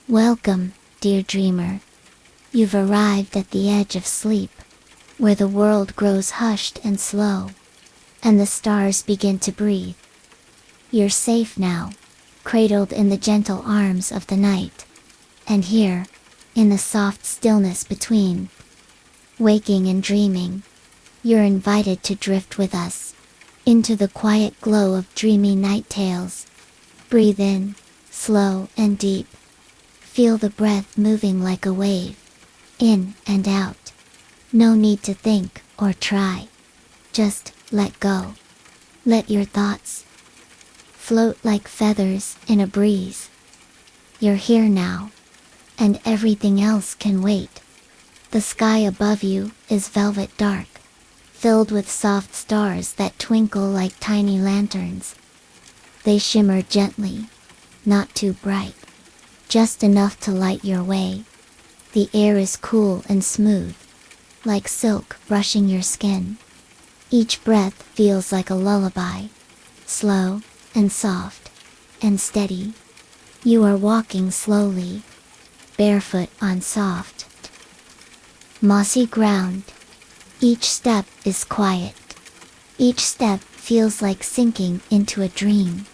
Welcome, dear dreamer. You've arrived at the edge of sleep, where the world grows hushed and slow, and the stars begin to breathe. You're safe now, cradled in the gentle arms of the night, and here, in the soft stillness between waking and dreaming, you're invited to drift with us into the quiet glow of dreamy night tales. Breathe in, slow and deep. Feel the breath moving like a wave, in and out. No need to think or try. Just let go. Let your thoughts float like feathers in a breeze. You're here now, and everything else can wait. The sky above you is velvet dark, filled with soft stars that twinkle like tiny lanterns. They shimmer gently, not too bright, just enough to light your way. The air is cool and smooth, like silk brushing your skin. Each breath feels like a lullaby, slow and soft and steady. You are walking slowly, barefoot on soft, mossy ground. Each step is quiet. Each step feels like sinking into a dream.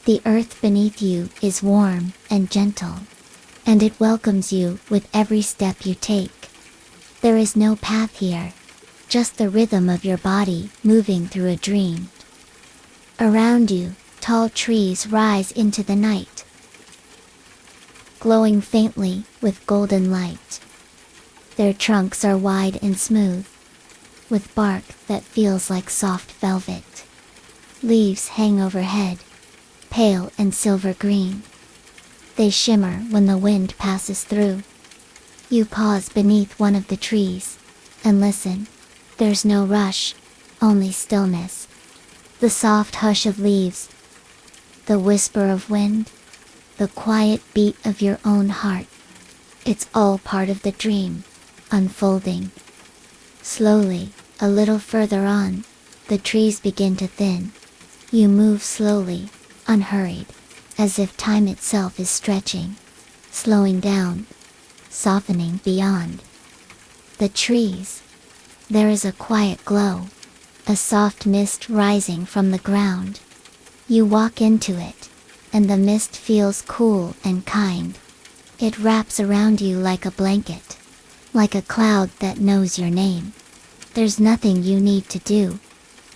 The earth beneath you is warm and gentle, and it welcomes you with every step you take. There is no path here, just the rhythm of your body moving through a dream. Around you, tall trees rise into the night, glowing faintly with golden light. Their trunks are wide and smooth, with bark that feels like soft velvet. Leaves hang overhead, pale and silver green. They shimmer when the wind passes through. You pause beneath one of the trees and listen. There's no rush, only stillness. The soft hush of leaves, the whisper of wind, the quiet beat of your own heart. It's all part of the dream, unfolding. Slowly, a little further on, the trees begin to thin. You move slowly, unhurried, as if time itself is stretching, slowing down, softening beyond the trees. There is a quiet glow, a soft mist rising from the ground. You walk into it, and the mist feels cool and kind. It wraps around you like a blanket, like a cloud that knows your name. There's nothing you need to do,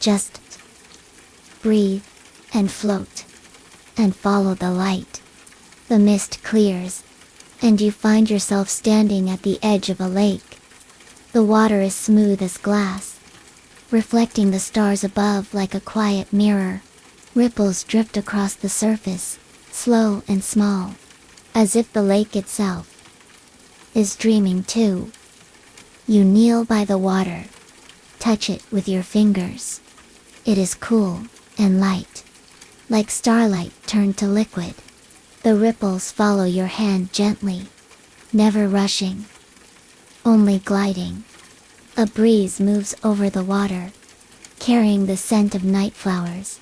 just breathe and float, and follow the light. The mist clears, and you find yourself standing at the edge of a lake. The water is smooth as glass, reflecting the stars above like a quiet mirror. Ripples drift across the surface, slow and small, as if the lake itself is dreaming too. You kneel by the water, touch it with your fingers. It is cool and light, like starlight turned to liquid. The ripples follow your hand gently, never rushing, only gliding. A breeze moves over the water, carrying the scent of night flowers.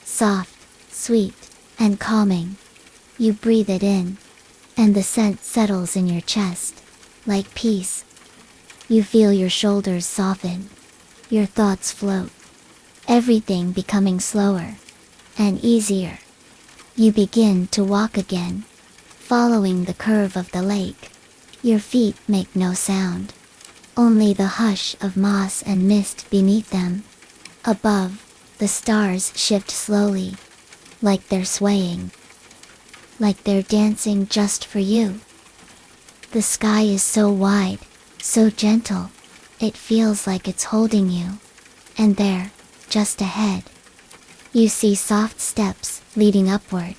Soft, sweet, and calming. You breathe it in, and the scent settles in your chest, like peace. You feel your shoulders soften, your thoughts float, everything becoming slower and easier. You begin to walk again, following the curve of the lake. Your feet make no sound, only the hush of moss and mist beneath them. Above, the stars shift slowly, like they're swaying, like they're dancing just for you. The sky is so wide, so gentle, it feels like it's holding you. And there, just ahead, you see soft steps leading upward.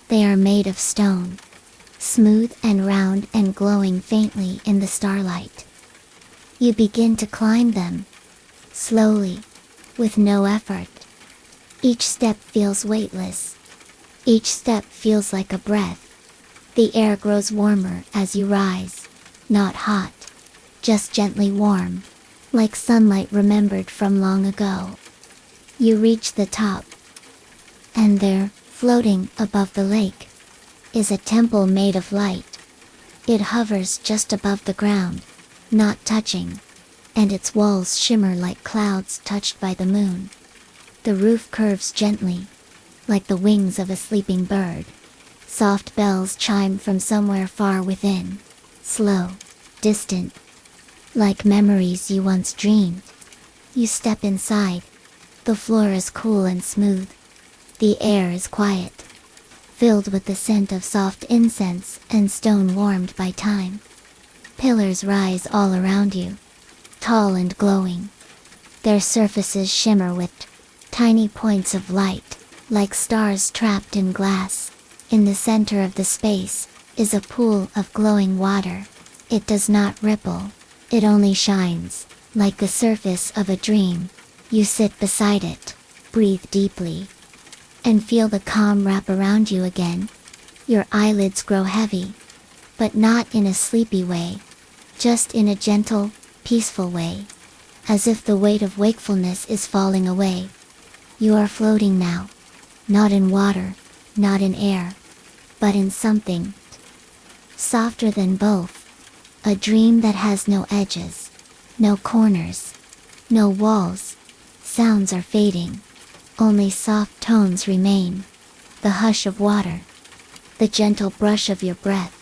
They are made of stone, smooth and round and glowing faintly in the starlight. You begin to climb them, slowly, with no effort. Each step feels weightless. Each step feels like a breath. The air grows warmer as you rise, not hot, just gently warm, like sunlight remembered from long ago. You reach the top, and there, floating above the lake, is a temple made of light. It hovers just above the ground, not touching, and its walls shimmer like clouds touched by the moon. The roof curves gently, like the wings of a sleeping bird. Soft bells chime from somewhere far within, slow, distant, like memories you once dreamed. You step inside. The floor is cool and smooth. The air is quiet, filled with the scent of soft incense and stone warmed by time. Pillars rise all around you, tall and glowing. Their surfaces shimmer with tiny points of light, like stars trapped in glass. In the center of the space is a pool of glowing water. It does not ripple, it only shines, like the surface of a dream. You sit beside it, breathe deeply, and feel the calm wrap around you again. Your eyelids grow heavy, but not in a sleepy way, just in a gentle, peaceful way, as if the weight of wakefulness is falling away. You are floating now, not in water, not in air, but in something softer than both. A dream that has no edges, no corners, no walls. Sounds are fading. Only soft tones remain. The hush of water, the gentle brush of your breath,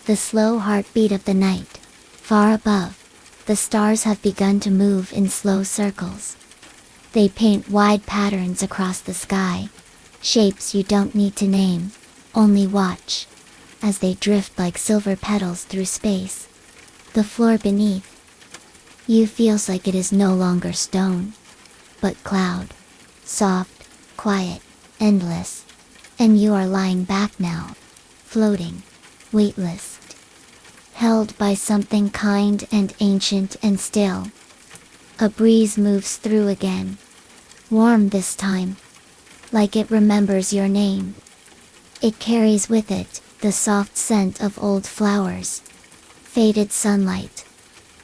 the slow heartbeat of the night. Far above, the stars have begun to move in slow circles. They paint wide patterns across the sky, shapes you don't need to name, only watch, as they drift like silver petals through space. The floor beneath you feels like it is no longer stone, but cloud, soft, quiet, endless, and you are lying back now, floating, weightless, held by something kind and ancient and still. A breeze moves through again, warm this time, like it remembers your name. It carries with it the soft scent of old flowers, faded sunlight,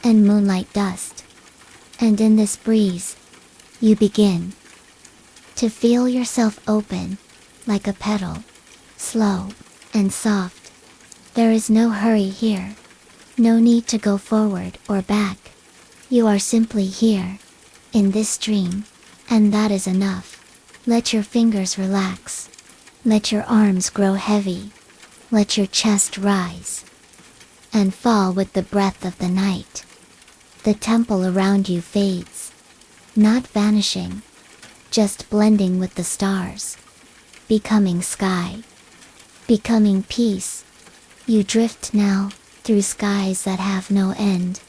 and moonlight dust. And in this breeze, you begin to feel yourself open, like a petal, slow and soft. There is no hurry here, no need to go forward or back. You are simply here, in this dream, and that is enough. Let your fingers relax. Let your arms grow heavy. Let your chest rise and fall with the breath of the night. The temple around you fades, not vanishing, just blending with the stars, becoming sky, becoming peace. You drift now, through skies that have no end.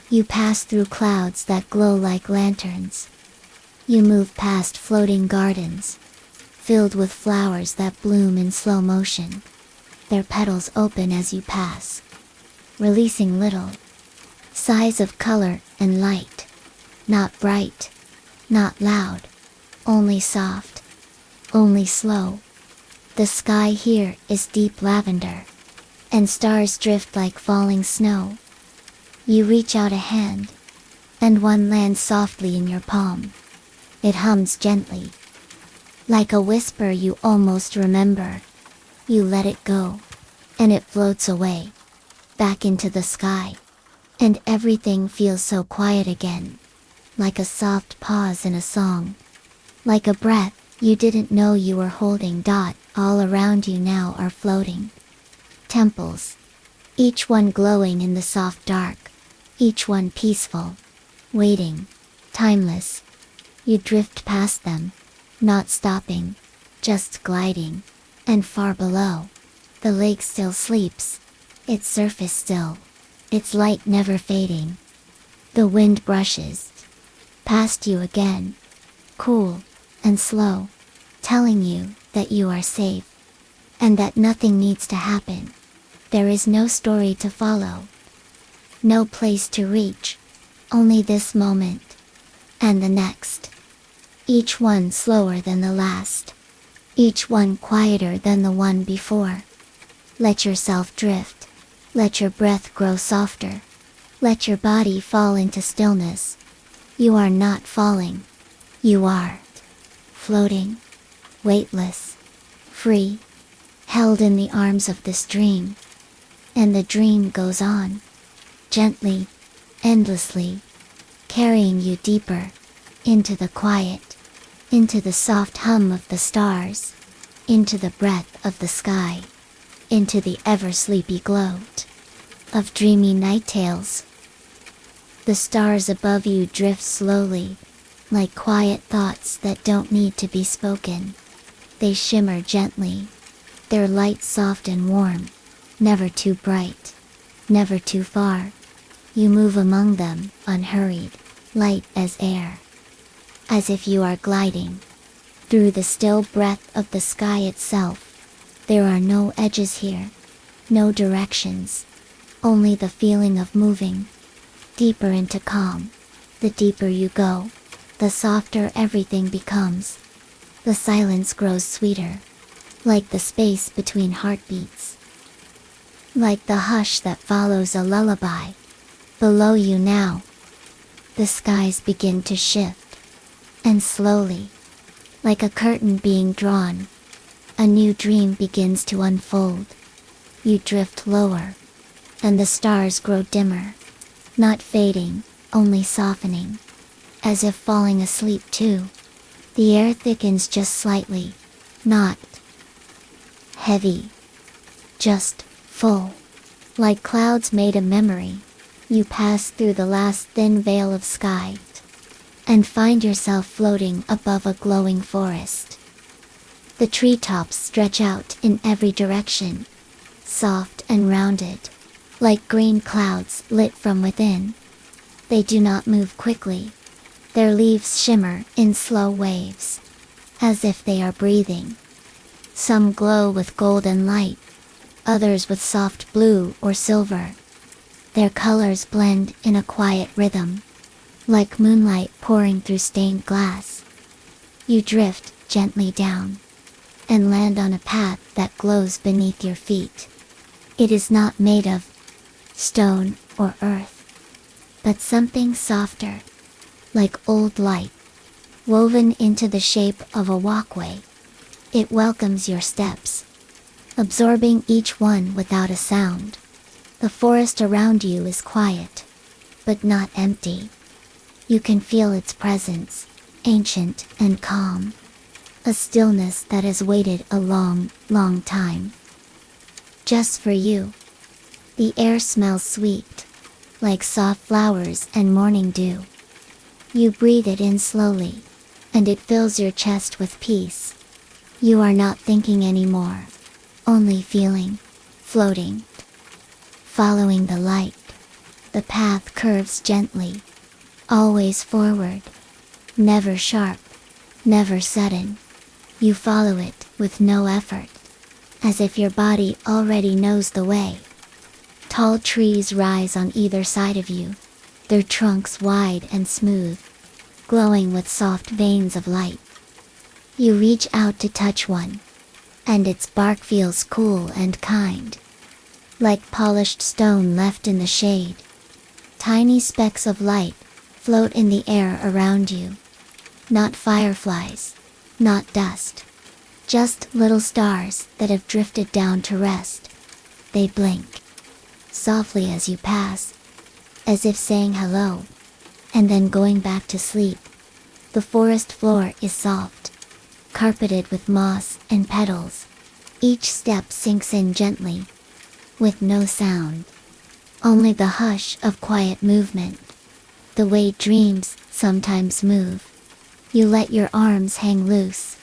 You pass through clouds that glow like lanterns. You move past floating gardens, filled with flowers that bloom in slow motion. Their petals open as you pass, releasing little sighs of color and light. Not bright, not loud, only soft, only slow. The sky here is deep lavender, and stars drift like falling snow. You reach out a hand, and one lands softly in your palm. It hums gently, like a whisper you almost remember. You let it go, and it floats away, back into the sky. And everything feels so quiet again, like a soft pause in a song, like a breath you didn't know you were holding. All around you now are floating temples, each one glowing in the soft dark, each one peaceful, waiting, timeless. You drift past them, not stopping, just gliding, and far below, the lake still sleeps, its surface still, its light never fading. The wind brushes past you again, cool and slow, telling you that you are safe, and that nothing needs to happen. There is no story to follow, no place to reach, only this moment, and the next. Each one slower than the last, each one quieter than the one before. Let yourself drift, let your breath grow softer, let your body fall into stillness. You are not falling, you are floating, weightless, free, held in the arms of this dream. And the dream goes on, gently, endlessly, carrying you deeper, into the quiet, into the soft hum of the stars, into the breath of the sky, into the ever-sleepy gloat of dreamy night tales. The stars above you drift slowly, like quiet thoughts that don't need to be spoken. They shimmer gently, their light soft and warm, never too bright, never too far. You move among them, unhurried, light as air, as if you are gliding through the still breath of the sky itself. There are no edges here, no directions, only the feeling of moving deeper into calm. The deeper you go, the softer everything becomes. The silence grows sweeter, like the space between heartbeats, like the hush that follows a lullaby. Below you now, the skies begin to shift, and slowly, like a curtain being drawn, a new dream begins to unfold. You drift lower, and the stars grow dimmer, not fading, only softening, as if falling asleep too. The air thickens just slightly, not heavy, just full, like clouds made a memory. You pass through the last thin veil of sky, and find yourself floating above a glowing forest. The treetops stretch out in every direction, soft and rounded, like green clouds lit from within. They do not move quickly. Their leaves shimmer in slow waves, as if they are breathing. Some glow with golden light, others with soft blue or silver. Their colors blend in a quiet rhythm, like moonlight pouring through stained glass. You drift gently down, and land on a path that glows beneath your feet. It is not made of stone or earth, but something softer, like old light, woven into the shape of a walkway. It welcomes your steps, absorbing each one without a sound. The forest around you is quiet, but not empty. You can feel its presence, ancient and calm. A stillness that has waited a long, long time. Just for you. The air smells sweet, like soft flowers and morning dew. You breathe it in slowly, and it fills your chest with peace. You are not thinking anymore, only feeling, floating. Following the light, the path curves gently, always forward, never sharp, never sudden. You follow it with no effort, as if your body already knows the way. Tall trees rise on either side of you, their trunks wide and smooth, glowing with soft veins of light. You reach out to touch one, and its bark feels cool and kind, like polished stone left in the shade. Tiny specks of light float in the air around you. Not fireflies, not dust, just little stars that have drifted down to rest. They blink softly as you pass, as if saying hello, and then going back to sleep. The forest floor is soft, carpeted with moss and petals. Each step sinks in gently, with no sound, only the hush of quiet movement, the way dreams sometimes move. You let your arms hang loose.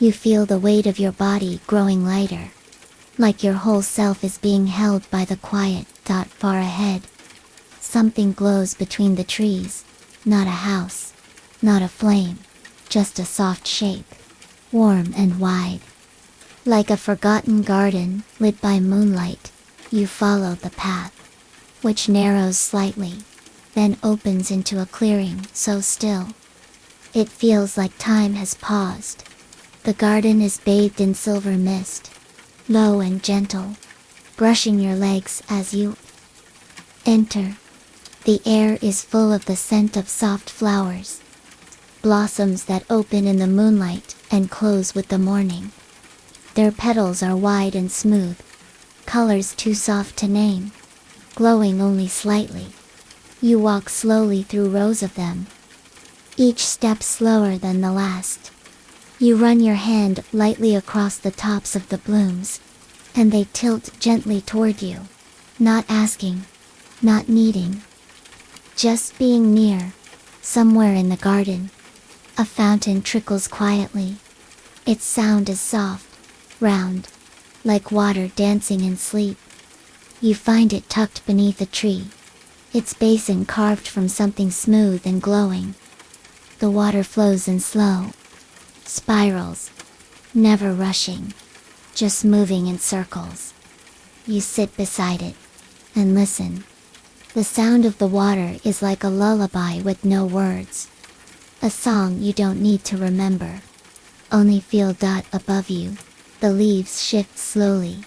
You feel the weight of your body growing lighter, like your whole self is being held by the quiet thought far ahead. Something glows between the trees, not a house, not a flame, just a soft shape, warm and wide. Like a forgotten garden lit by moonlight, you follow the path, which narrows slightly, then opens into a clearing so still. It feels like time has paused. The garden is bathed in silver mist, low and gentle, brushing your legs as you enter. The air is full of the scent of soft flowers, blossoms that open in the moonlight and close with the morning. Their petals are wide and smooth, colors too soft to name, glowing only slightly. You walk slowly through rows of them, each step slower than the last. You run your hand lightly across the tops of the blooms, and they tilt gently toward you, not asking, not needing, just being near. Somewhere in the garden, a fountain trickles quietly. Its sound is soft, round, like water dancing in sleep. You find it tucked beneath a tree, its basin carved from something smooth and glowing. The water flows in slow spirals, never rushing, just moving in circles. You sit beside it and listen. The sound of the water is like a lullaby with no words. A song you don't need to remember. Only feel. Above you, the leaves shift slowly,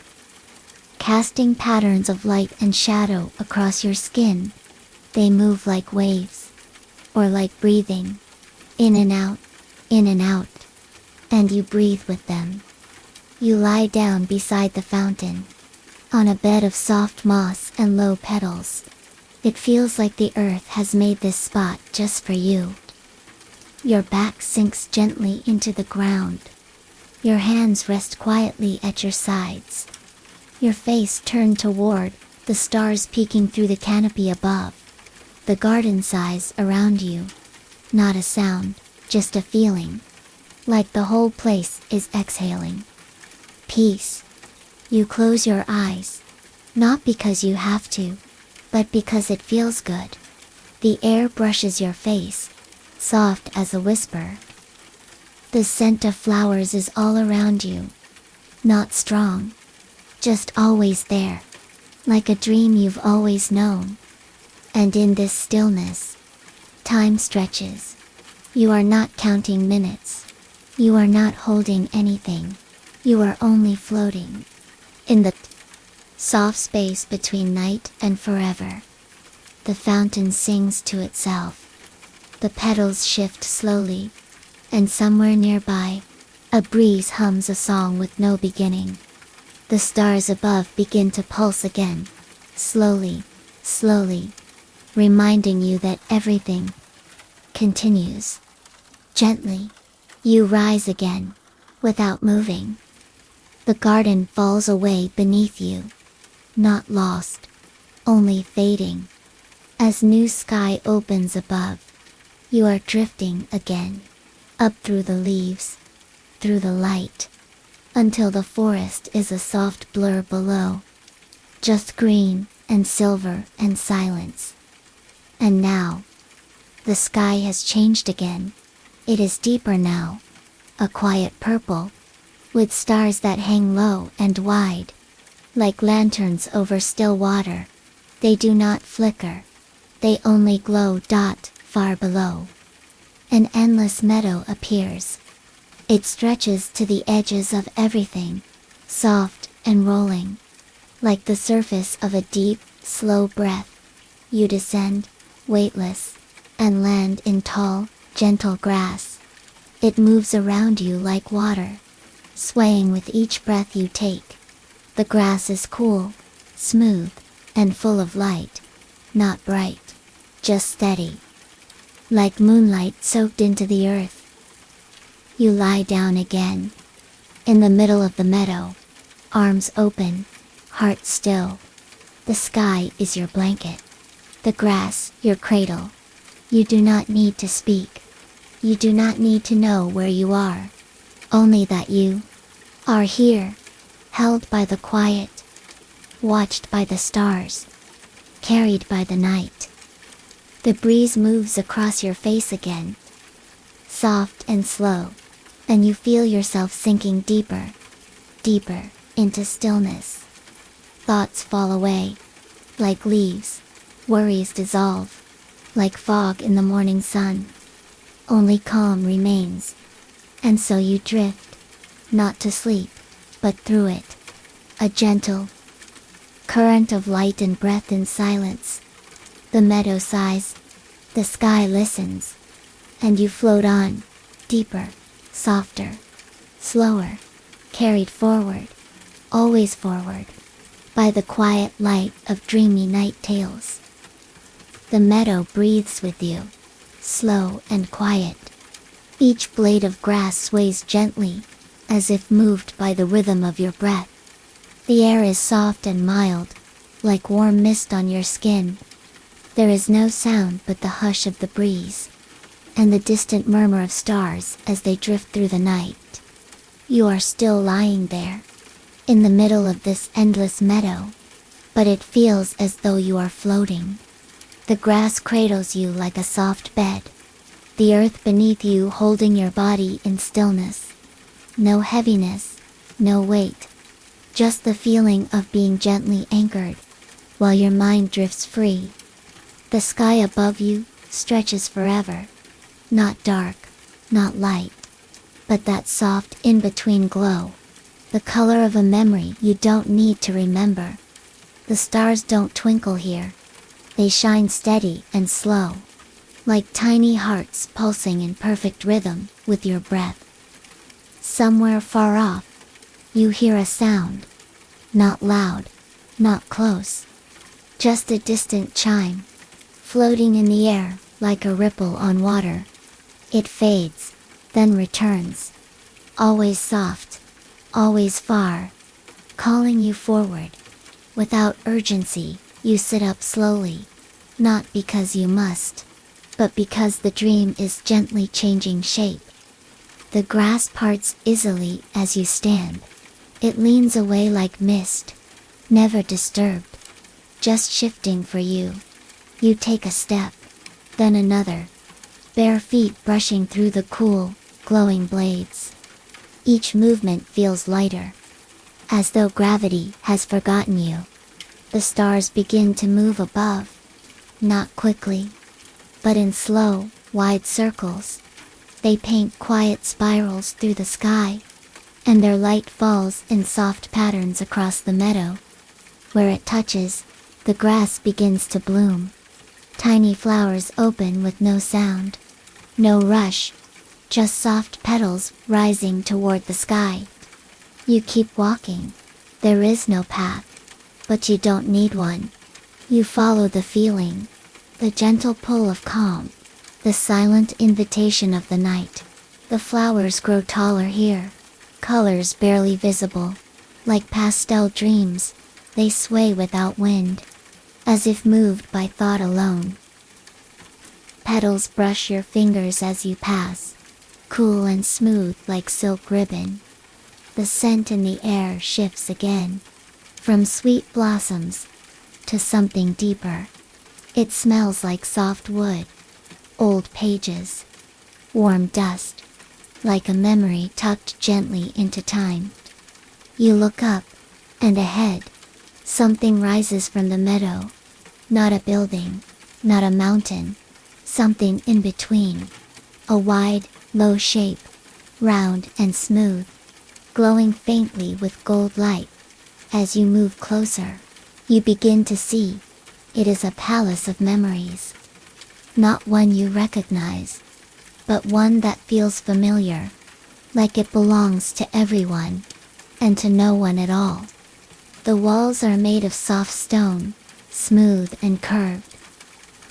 casting patterns of light and shadow across your skin. They move like waves, or like breathing, in and out, and you breathe with them. You lie down beside the fountain, on a bed of soft moss and low petals. It feels like the earth has made this spot just for you. Your back sinks gently into the ground. Your hands rest quietly at your sides. Your face turned toward the stars peeking through the canopy above. The garden sighs around you. Not a sound, just a feeling. Like the whole place is exhaling. Peace. You close your eyes. Not because you have to, but because it feels good. The air brushes your face, soft as a whisper. The scent of flowers is all around you. Not strong, just always there, like a dream you've always known. And in this stillness, time stretches. You are not counting minutes. You are not holding anything. You are only floating in the soft space between night and forever. The fountain sings to itself. The petals shift slowly, and somewhere nearby, a breeze hums a song with no beginning. The stars above begin to pulse again, slowly, slowly, reminding you that everything continues. Gently, you rise again, without moving. The garden falls away beneath you. Not lost, only fading. As new sky opens above, you are drifting again, up through the leaves, through the light, until the forest is a soft blur below. Just green and silver and silence. And now, the sky has changed again. It is deeper now, a quiet purple, with stars that hang low and wide. Like lanterns over still water, they do not flicker, they only glow. Far below, an endless meadow appears. It stretches to the edges of everything, soft and rolling, like the surface of a deep, slow breath. You descend, weightless, and land in tall, gentle grass. It moves around you like water, swaying with each breath you take. The grass is cool, smooth, and full of light. Not bright, just steady. Like moonlight soaked into the earth. You lie down again, in the middle of the meadow, arms open, heart still. The sky is your blanket, the grass your cradle. You do not need to speak. You do not need to know where you are. Only that you are here, held by the quiet, watched by the stars, carried by the night. The breeze moves across your face again, soft and slow, and you feel yourself sinking deeper, deeper, into stillness. Thoughts fall away, like leaves. Worries dissolve, like fog in the morning sun. Only calm remains. And so you drift, not to sleep, but through it. A gentle current of light and breath in silence. The meadow sighs, the sky listens, and you float on, deeper, softer, slower, carried forward, always forward. by the quiet light of dreamy night tales. The meadow breathes with you, slow and quiet. Each blade of grass sways gently, as if moved by the rhythm of your breath. The air is soft and mild, like warm mist on your skin. There is no sound but the hush of the breeze, and the distant murmur of stars as they drift through the night. You are still lying there, in the middle of this endless meadow, but it feels as though you are floating. The grass cradles you like a soft bed, the earth beneath you holding your body in stillness. No heaviness, no weight, just the feeling of being gently anchored, while your mind drifts free. The sky above you stretches forever, not dark, not light, but that soft in-between glow, the color of a memory you don't need to remember. The stars don't twinkle here, they shine steady and slow, like tiny hearts pulsing in perfect rhythm with your breath. Somewhere far off, you hear a sound, not loud, not close, just a distant chime, floating in the air like a ripple on water. It fades, then returns, always soft, always far, calling you forward. Without urgency, you sit up slowly, not because you must, but because the dream is gently changing shape. The grass parts easily as you stand. It leans away like mist, never disturbed, just shifting for you. You take a step, then another, bare feet brushing through the cool, glowing blades. Each movement feels lighter, as though gravity has forgotten you. The stars begin to move above, not quickly, but in slow, wide circles. They paint quiet spirals through the sky, and their light falls in soft patterns across the meadow. Where it touches, the grass begins to bloom. Tiny flowers open with no sound, no rush, just soft petals rising toward the sky. You keep walking. There is no path, but you don't need one. You follow the feeling, the gentle pull of calm, the silent invitation of the night. The flowers grow taller here, colors barely visible, like pastel dreams. They sway without wind, as if moved by thought alone. Petals brush your fingers as you pass, cool and smooth like silk ribbon. The scent in the air shifts again, from sweet blossoms to something deeper. It smells like soft wood, old pages, warm dust, like a memory tucked gently into time. You look up, and ahead, something rises from the meadow. Not a building, not a mountain, something in between. A wide, low shape, round and smooth, glowing faintly with gold light. As you move closer, you begin to see. It is a palace of memories. Not one you recognize, but one that feels familiar, like it belongs to everyone, and to no one at all. The walls are made of soft stone, smooth and curved,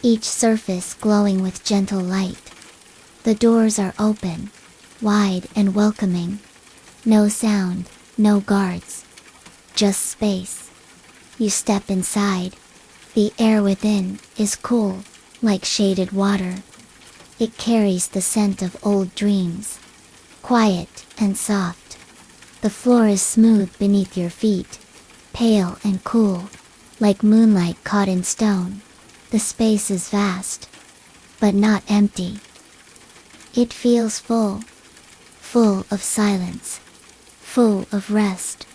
each surface glowing with gentle light. The doors are open, wide and welcoming. No sound, no guards, just space. You step inside. The air within is cool, like shaded water. It carries the scent of old dreams, quiet and soft. The floor is smooth beneath your feet, pale and cool, like moonlight caught in stone. The space is vast, but not empty. It feels full, full of silence, full of rest.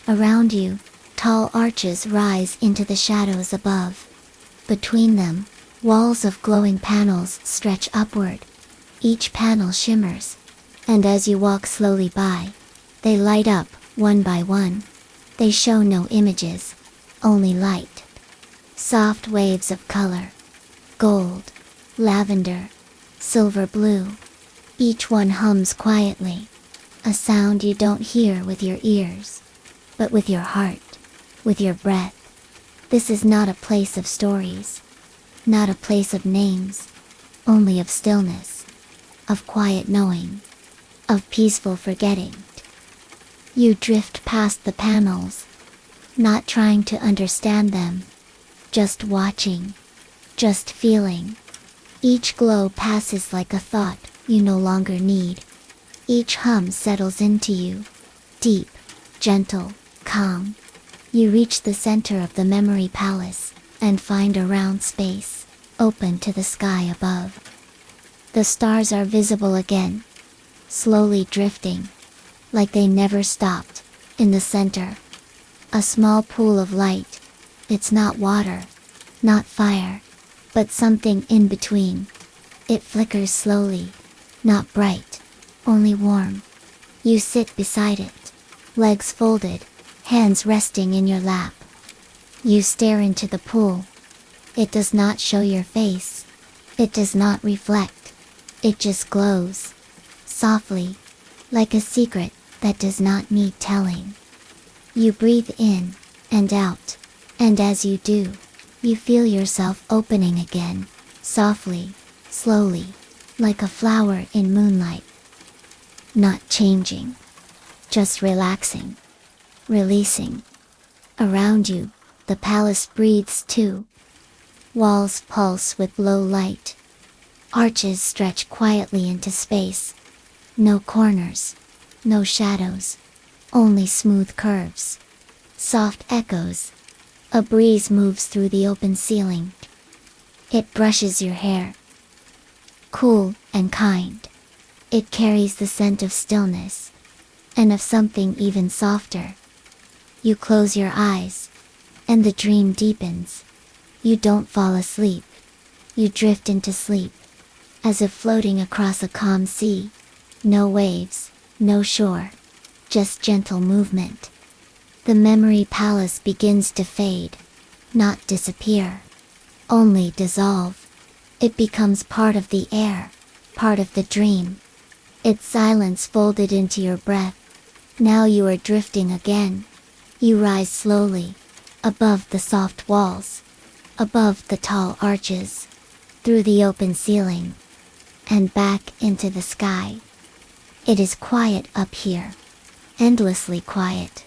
Around you, tall arches rise into the shadows above. Between them, walls of glowing panels stretch upward. Each panel shimmers, and as you walk slowly by, they light up, one by one. They show no images, only light. Soft waves of color. Gold, lavender, silver blue. Each one hums quietly. A sound you don't hear with your ears, but with your heart. with your breath. This is not a place of stories, not a place of names, only of stillness, of quiet knowing, of peaceful forgetting. You drift past the panels, not trying to understand them, just watching, just feeling. Each glow passes like a thought you no longer need. Each hum settles into you, deep, gentle, calm. You reach the center of the memory palace, and find a round space, open to the sky above. The stars are visible again, slowly drifting, like they never stopped. In the center, a small pool of light. It's not water, not fire, but something in between. It flickers slowly, not bright, only warm. You sit beside it, legs folded, hands resting in your lap. You stare into the pool. It does not show your face. It does not reflect. It just glows, softly, like a secret that does not need telling. You breathe in and out, and as you do, you feel yourself opening again, softly, slowly, like a flower in moonlight. Not changing, just relaxing, releasing. Around you, the palace breathes too. Walls pulse with low light. Arches stretch quietly into space. No corners, no shadows, only smooth curves. Soft echoes. A breeze moves through the open ceiling. It brushes your hair. Cool and kind. It carries the scent of stillness, and of something even softer. You close your eyes, and the dream deepens. You don't fall asleep. You drift into sleep, as if floating across a calm sea. No waves, no shore, just gentle movement. The memory palace begins to fade, not disappear, only dissolve. It becomes part of the air, part of the dream. Its silence folded into your breath. Now you are drifting again. You rise slowly, above the soft walls, above the tall arches, through the open ceiling, and back into the sky. It is quiet up here, endlessly quiet.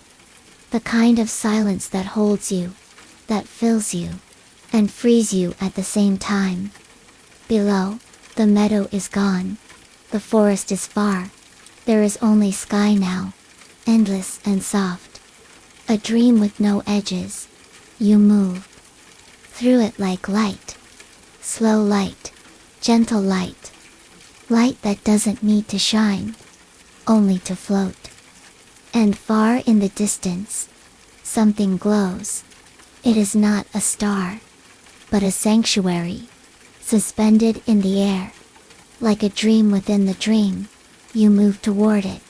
The kind of silence that holds you, that fills you, and frees you at the same time. Below, the meadow is gone. The forest is far. There is only sky now, endless and soft. A dream with no edges. You move through it like light. Slow light, gentle light. Light that doesn't need to shine, only to float. And far in the distance, something glows. It is not a star, but a sanctuary, suspended in the air. Like a dream within the dream, you move toward it.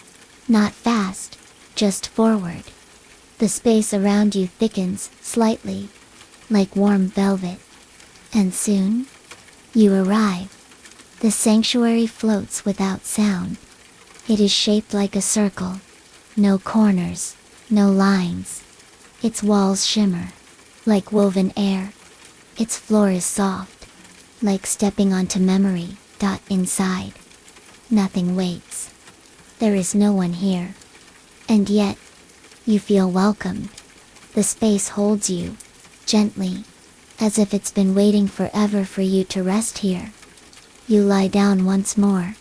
Not fast, just forward. The space around you thickens slightly, like warm velvet. And soon, you arrive. The sanctuary floats without sound. It is shaped like a circle. No corners, no lines. Its walls shimmer, like woven air. Its floor is soft, like stepping onto memory. Inside, nothing waits. There is no one here. And yet, you feel welcomed. The space holds you, gently, as if it's been waiting forever for you to rest here. You lie down once more.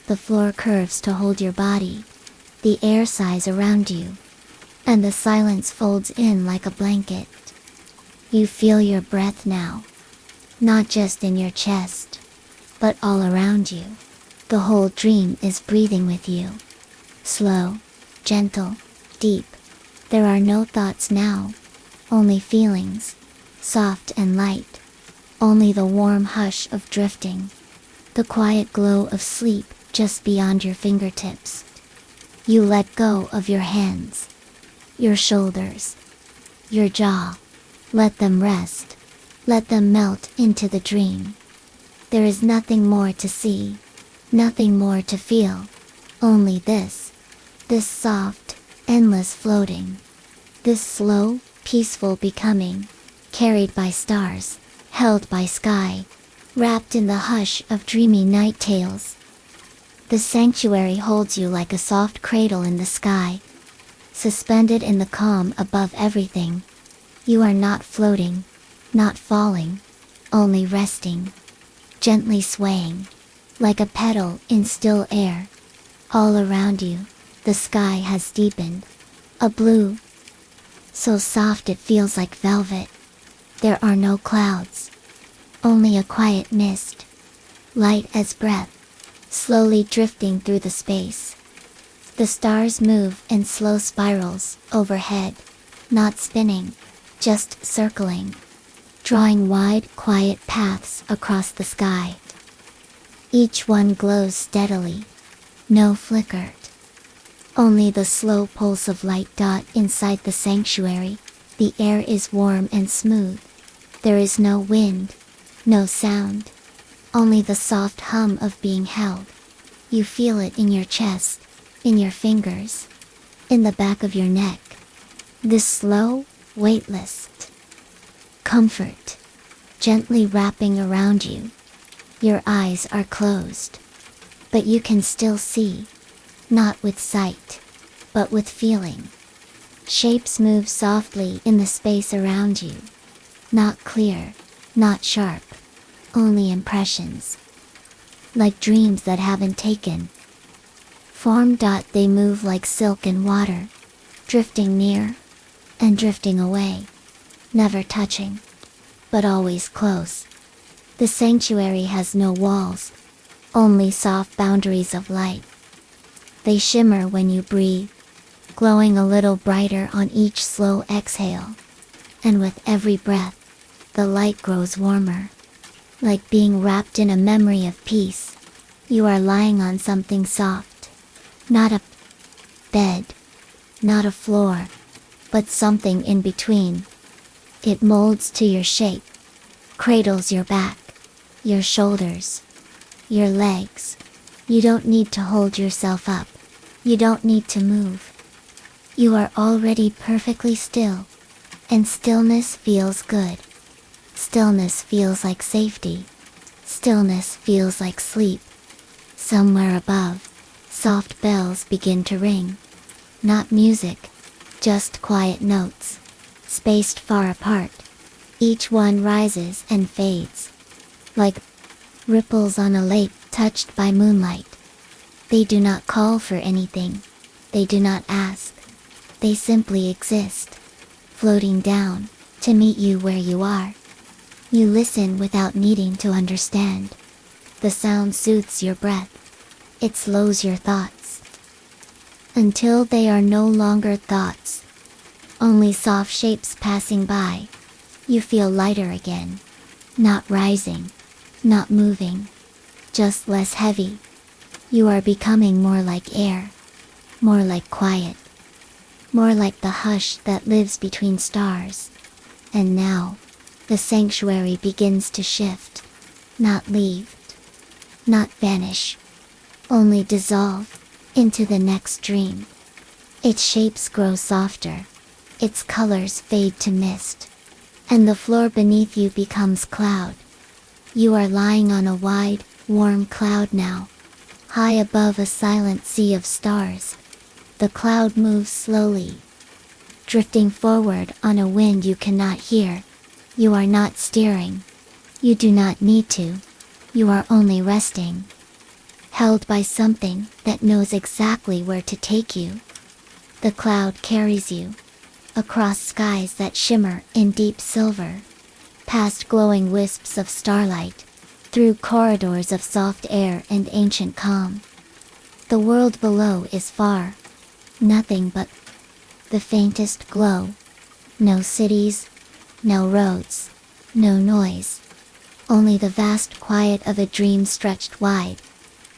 The floor curves to hold your body. The air sighs around you, and the silence folds in like a blanket. You feel your breath now, not just in your chest, but all around you. The whole dream is breathing with you. Slow, gentle, deep. There are no thoughts now, only feelings, soft and light. Only the warm hush of drifting. The quiet glow of sleep just beyond your fingertips. You let go of your hands, your shoulders, your jaw. Let them rest. Let them melt into the dream. There is nothing more to see, nothing more to feel. Only this soft, endless floating. This slow, peaceful becoming, carried by stars, held by sky, wrapped in the hush of dreamy night tales. The sanctuary holds you like a soft cradle in the sky, suspended in the calm above everything. You are not floating, not falling, only resting, gently swaying, like a petal in still air. All around you, the sky has deepened, a blue so soft it feels like velvet. There are no clouds, only a quiet mist, light as breath, slowly drifting through the space. The stars move in slow spirals overhead, not spinning, just circling, drawing wide, quiet paths across the sky. Each one glows steadily, no flickered. Only the slow pulse of light dot inside the sanctuary. The air is warm and smooth. There is no wind, no sound, only the soft hum of being held. You feel it in your chest, in your fingers, in the back of your neck. This slow, weightless comfort, gently wrapping around you. Your eyes are closed, but you can still see, not with sight, but with feeling. Shapes move softly in the space around you. Not clear, not sharp, only impressions. Like dreams that haven't taken form. They move like silk in water, drifting near and drifting away, never touching, but always close. The sanctuary has no walls, only soft boundaries of light. They shimmer when you breathe, glowing a little brighter on each slow exhale. And with every breath, the light grows warmer. Like being wrapped in a memory of peace. You are lying on something soft. Not a bed, not a floor, but something in between. It molds to your shape, cradles your back, your shoulders, your legs. You don't need to hold yourself up. You don't need to move. You are already perfectly still, and stillness feels good. Stillness feels like safety. Stillness feels like sleep. Somewhere above, soft bells begin to ring. Not music, just quiet notes, spaced far apart. Each one rises and fades, like ripples on a lake touched by moonlight. They do not call for anything. They do not ask. They simply exist, floating down to meet you where you are. You listen without needing to understand. The sound soothes your breath. It slows your thoughts. Until they are no longer thoughts. Only soft shapes passing by. You feel lighter again. Not rising. Not moving. Just less heavy. You are becoming more like air. More like quiet. More like the hush that lives between stars. And now, the sanctuary begins to shift. Not leave. Not vanish. Only dissolve into the next dream. Its shapes grow softer. Its colors fade to mist. And the floor beneath you becomes cloud. You are lying on a wide, warm cloud now. High above a silent sea of stars. The cloud moves slowly, drifting forward on a wind you cannot hear. You are not steering. You do not need to. You are only resting. Held by something that knows exactly where to take you. The cloud carries you across skies that shimmer in deep silver, past glowing wisps of starlight, through corridors of soft air and ancient calm. The world below is far. Nothing but the faintest glow. No cities, no roads, no noise. Only the vast quiet of a dream stretched wide.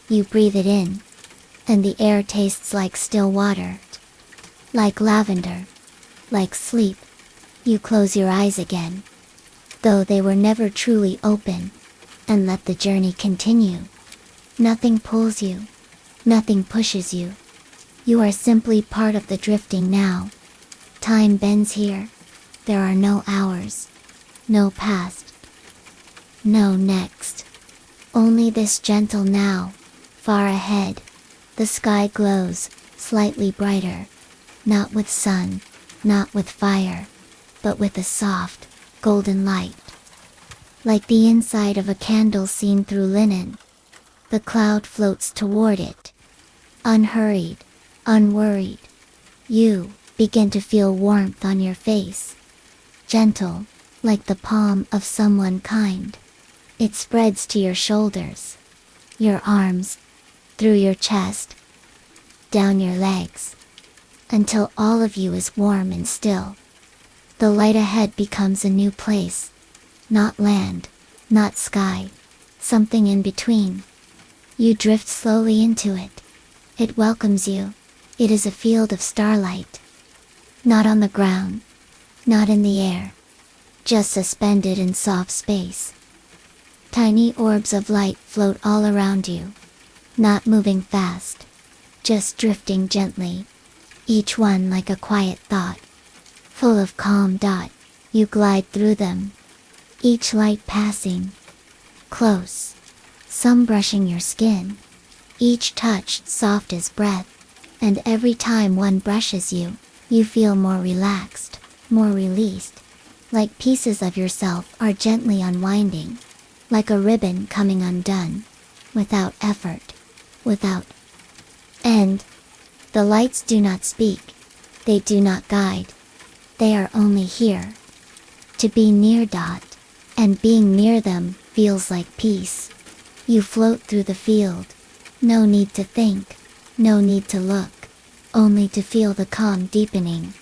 You breathe it in, and the air tastes like still water. Like lavender. Like sleep. You close your eyes again, though they were never truly open, and let the journey continue. Nothing pulls you. Nothing pushes you. You are simply part of the drifting now. Time bends here. There are no hours, no past, no next. Only this gentle now, far ahead. The sky glows, slightly brighter, not with sun, not with fire, but with a soft, golden light. Like the inside of a candle seen through linen. The cloud floats toward it. Unhurried, unworried. You begin to feel warmth on your face. Gentle, like the palm of someone kind. It spreads to your shoulders, your arms, through your chest, down your legs, until all of you is warm and still. The light ahead becomes a new place. Not land, not sky, something in between. You drift slowly into it. It welcomes you. It is a field of starlight. Not on the ground, not in the air, just suspended in soft space. Tiny orbs of light float all around you, not moving fast, just drifting gently, each one like a quiet thought. Full of calm. You glide through them, each light passing close, some brushing your skin, each touch soft as breath, and every time one brushes you, you feel more relaxed, more released, like pieces of yourself are gently unwinding, like a ribbon coming undone, without effort, without end. The lights do not speak, they do not guide, they are only here. To be near. And being near them feels like peace. You float through the field. No need to think, no need to look, only to feel the calm deepening.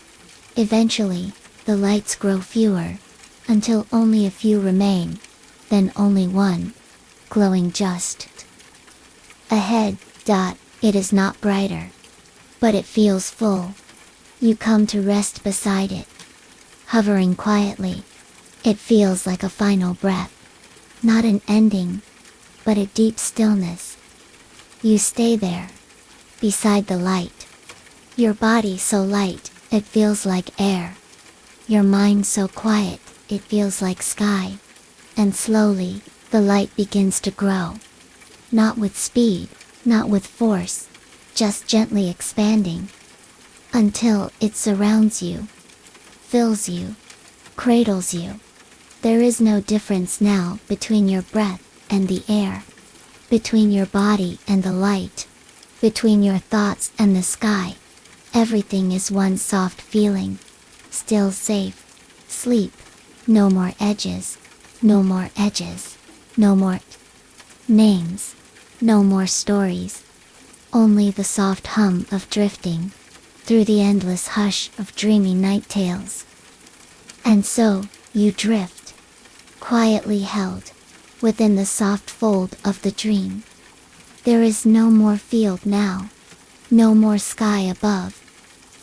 Eventually, the lights grow fewer, until only a few remain, then only one, glowing just ahead. It is not brighter, but it feels full. You come to rest beside it, hovering quietly. It feels like a final breath, not an ending, but a deep stillness. You stay there, beside the light. Your body so light, it feels like air. Your mind so quiet, it feels like sky. And slowly, the light begins to grow. Not with speed, not with force, just gently expanding. Until it surrounds you, fills you, cradles you. There is no difference now between your breath and the air, between your body and the light, between your thoughts and the sky. Everything is one soft feeling, still safe. Sleep, no more edges, no more edges, no more names, no more stories. Only the soft hum of drifting through the endless hush of dreamy night tales. And so, you drift, quietly held, within the soft fold of the dream. There is no more field now, no more sky above,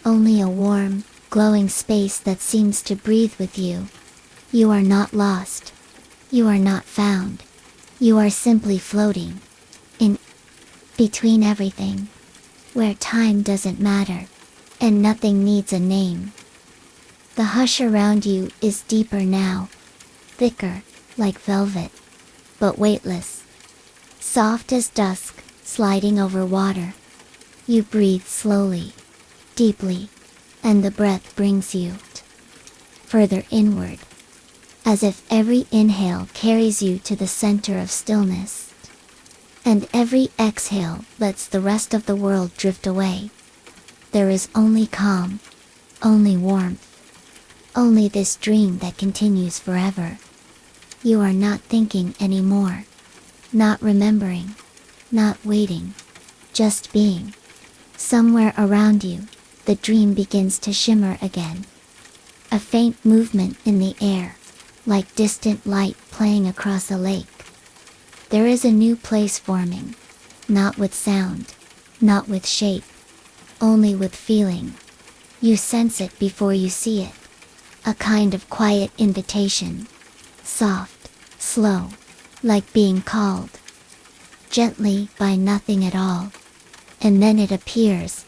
only a warm, glowing space that seems to breathe with you. You are not lost. You are not found. You are simply floating, in between everything, where time doesn't matter, and nothing needs a name. The hush around you is deeper now, thicker, like velvet, but weightless. Soft as dusk, sliding over water. You breathe slowly, deeply, and the breath brings you further inward, as if every inhale carries you to the center of stillness, and every exhale lets the rest of the world drift away. There is only calm, only warmth, only this dream that continues forever. You are not thinking anymore, not remembering, not waiting, just being. Somewhere around you, the dream begins to shimmer again. A faint movement in the air, like distant light playing across a lake. There is a new place forming, not with sound, not with shape, only with feeling. You sense it before you see it. A kind of quiet invitation. Soft, slow, like being called gently by nothing at all. And then it appears.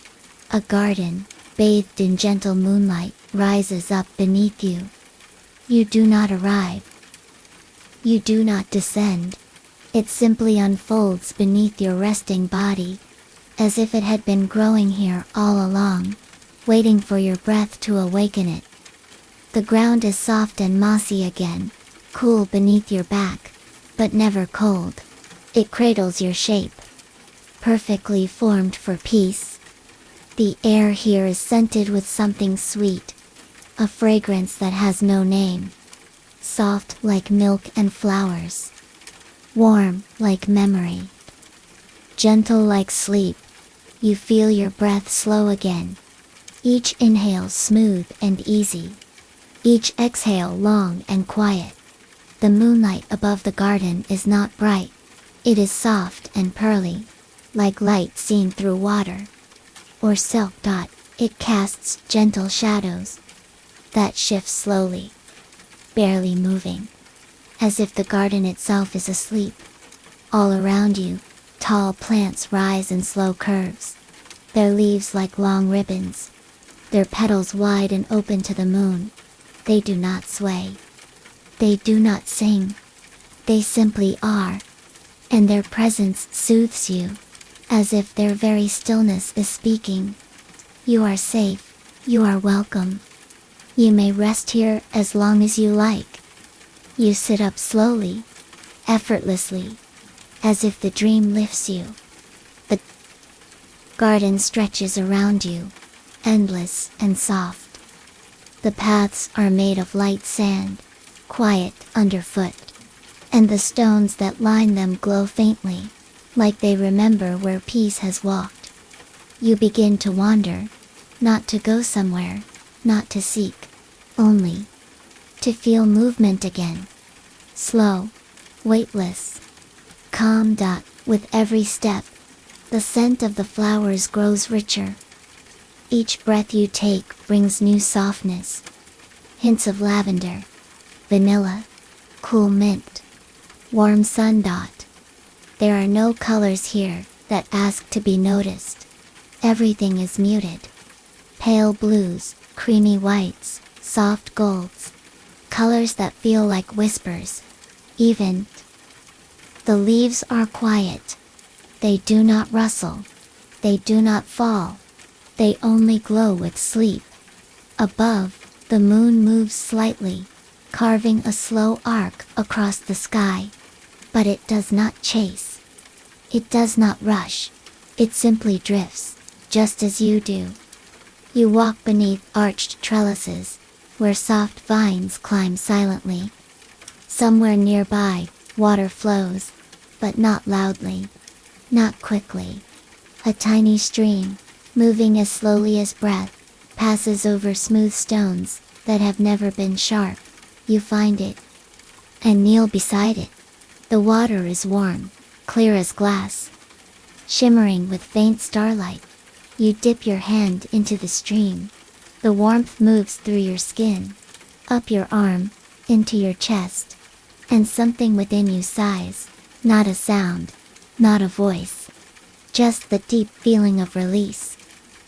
A garden, bathed in gentle moonlight, rises up beneath you. You do not arrive. You do not descend. It simply unfolds beneath your resting body, as if it had been growing here all along, waiting for your breath to awaken it. The ground is soft and mossy again, cool beneath your back, but never cold. It cradles your shape, perfectly formed for peace. The air here is scented with something sweet, a fragrance that has no name. Soft like milk and flowers. Warm like memory. Gentle like sleep. You feel your breath slow again. Each inhale smooth and easy. Each exhale long and quiet. The moonlight above the garden is not bright. It is soft and pearly, like light seen through water. Or silk. It casts gentle shadows that shift slowly, barely moving, as if the garden itself is asleep. All around you, tall plants rise in slow curves, their leaves like long ribbons, their petals wide and open to the moon. They do not sway. They do not sing. They simply are, and their presence soothes you, as if their very stillness is speaking. You are safe. You are welcome. You may rest here as long as you like. You sit up slowly, effortlessly, as if the dream lifts you. The garden stretches around you, endless and soft. The paths are made of light sand, quiet underfoot, and the stones that line them glow faintly, like they remember where peace has walked. You begin to wander, not to go somewhere, not to seek, only to feel movement again. Slow, weightless, calm. With every step, the scent of the flowers grows richer. Each breath you take brings new softness. Hints of lavender, vanilla, cool mint, warm sun. There are no colors here that ask to be noticed. Everything is muted. Pale blues, creamy whites, soft golds, colors that feel like whispers. Even the leaves are quiet. They do not rustle. They do not fall. They only glow with sleep. Above, the moon moves slightly, carving a slow arc across the sky. But it does not chase. It does not rush. It simply drifts, just as you do. You walk beneath arched trellises, where soft vines climb silently. Somewhere nearby, water flows, but not loudly, not quickly. A tiny stream, moving as slowly as breath, passes over smooth stones that have never been sharp. You find it and kneel beside it. The water is warm, clear as glass, shimmering with faint starlight. You dip your hand into the stream. The warmth moves through your skin, up your arm, into your chest, and something within you sighs. Not a sound, not a voice, just the deep feeling of release.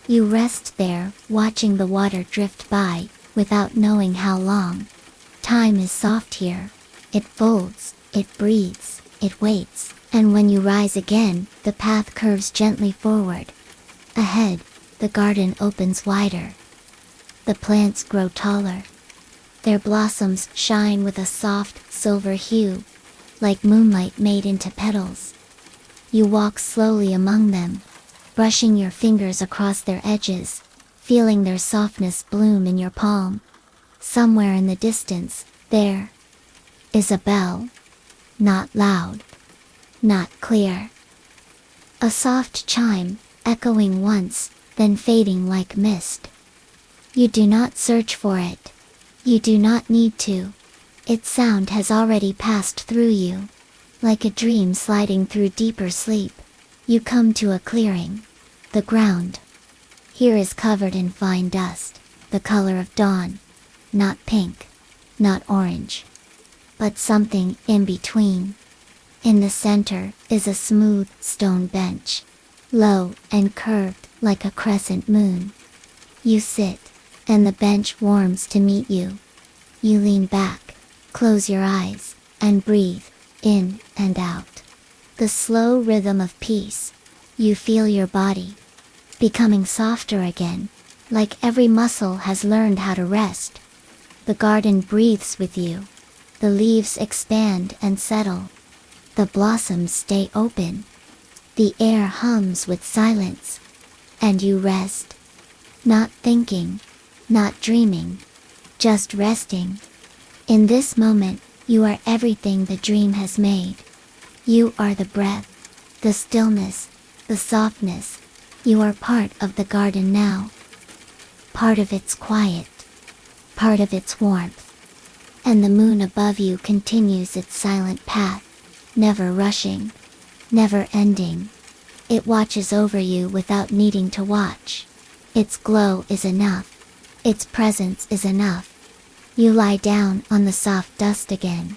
You rest there, watching the water drift by, without knowing how long. Time is soft here. It folds, it breathes, it waits, and when you rise again, the path curves gently forward. Ahead, the garden opens wider. The plants grow taller. Their blossoms shine with a soft, silver hue, like moonlight made into petals. You walk slowly among them, brushing your fingers across their edges, feeling their softness bloom in your palm. Somewhere in the distance, there is a bell. Not loud, not clear. A soft chime, echoing once, then fading like mist. You do not search for it. You do not need to. Its sound has already passed through you. Like a dream sliding through deeper sleep, you come to a clearing. The ground here is covered in fine dust, the color of dawn. Not pink, not orange, but something in between. In the center is a smooth stone bench, low and curved like a crescent moon. You sit, and the bench warms to meet you. You lean back, close your eyes, and breathe, in and out. The slow rhythm of peace. You feel your body becoming softer again, like every muscle has learned how to rest. The garden breathes with you. The leaves expand and settle. The blossoms stay open. The air hums with silence. And you rest. Not thinking, not dreaming, just resting. In this moment, you are everything the dream has made. You are the breath, the stillness, the softness. You are part of the garden now. Part of its quiet, part of its warmth. And the moon above you continues its silent path, never rushing, never ending. It watches over you without needing to watch. Its glow is enough. Its presence is enough. You lie down on the soft dust again.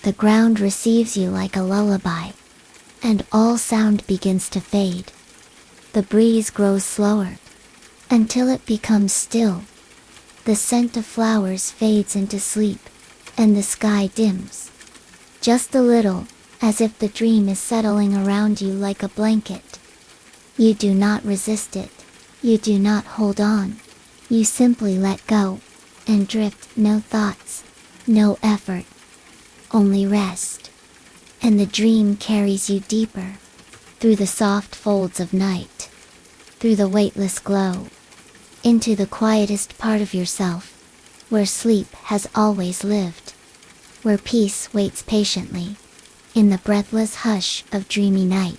The ground receives you like a lullaby, and all sound begins to fade. The breeze grows slower, until it becomes still. The scent of flowers fades into sleep, and the sky dims. Just a little, as if the dream is settling around you like a blanket. You do not resist it. You do not hold on. You simply let go, and drift. No thoughts, no effort, only rest. And the dream carries you deeper, through the soft folds of night, through the weightless glow, into the quietest part of yourself, where sleep has always lived, where peace waits patiently, in the breathless hush of dreamy night.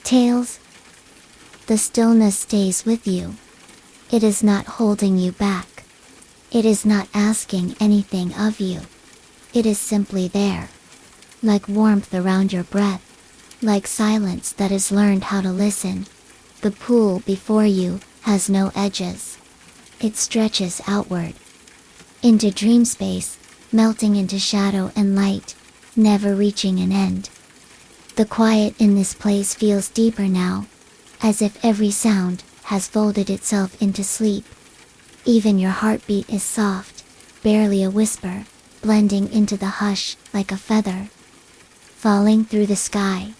Tales. The stillness stays with you. It is not holding you back. It is not asking anything of you. It is simply there. Like warmth around your breath. Like silence that has learned how to listen. The pool before you has no edges. It stretches outward, into dream space, melting into shadow and light, never reaching an end. The quiet in this place feels deeper now, as if every sound has folded itself into sleep. Even your heartbeat is soft, barely a whisper, blending into the hush like a feather falling through the sky.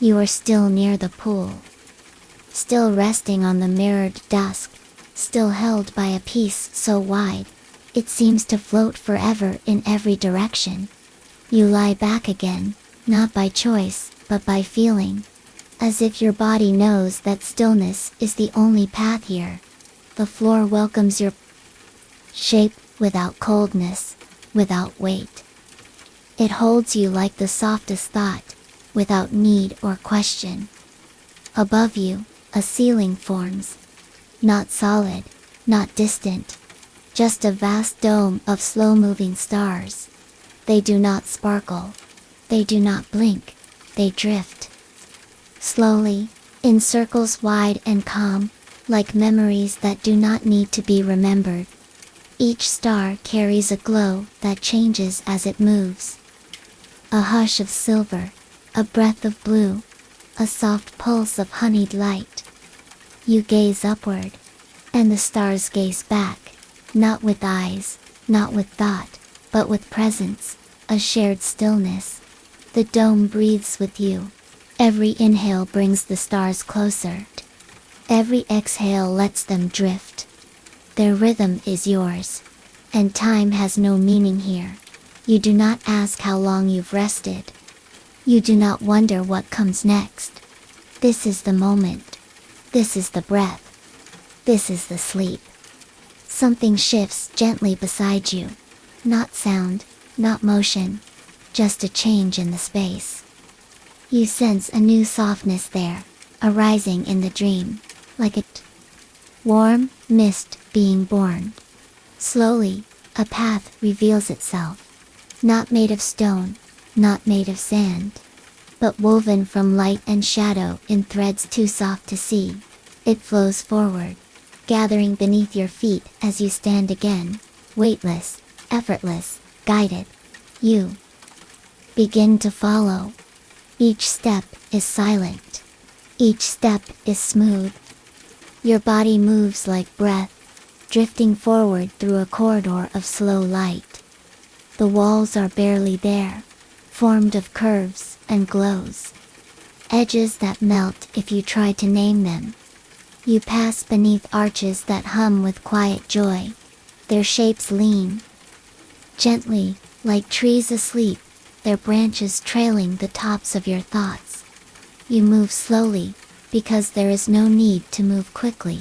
You are still near the pool, still resting on the mirrored dusk, still held by a peace so wide, it seems to float forever in every direction. You lie back again, not by choice, but by feeling, as if your body knows that stillness is the only path here. The floor welcomes your shape without coldness, without weight. It holds you like the softest thought, without need or question. Above you, a ceiling forms. Not solid, not distant. Just a vast dome of slow-moving stars. They do not sparkle. They do not blink. They drift. Slowly, in circles wide and calm, like memories that do not need to be remembered. Each star carries a glow that changes as it moves. A hush of silver, a breath of blue, a soft pulse of honeyed light. You gaze upward, and the stars gaze back, not with eyes, not with thought, but with presence, a shared stillness. The dome breathes with you. Every inhale brings the stars closer. Every exhale lets them drift. Their rhythm is yours, and time has no meaning here. You do not ask how long you've rested. You do not wonder what comes next. This is the moment. This is the breath. This is the sleep. Something shifts gently beside you. Not sound, not motion, just a change in the space. You sense a new softness there, arising in the dream, like a warm mist being born. Slowly, a path reveals itself. Not made of stone, not made of sand, but woven from light and shadow in threads too soft to see. It flows forward, gathering beneath your feet as you stand again, weightless, effortless, guided. You begin to follow. Each step is silent. Each step is smooth. Your body moves like breath, drifting forward through a corridor of slow light. The walls are barely there, formed of curves and glows, edges that melt if you try to name them. You pass beneath arches that hum with quiet joy, their shapes lean gently, like trees asleep, their branches trailing the tops of your thoughts. You move slowly, because there is no need to move quickly.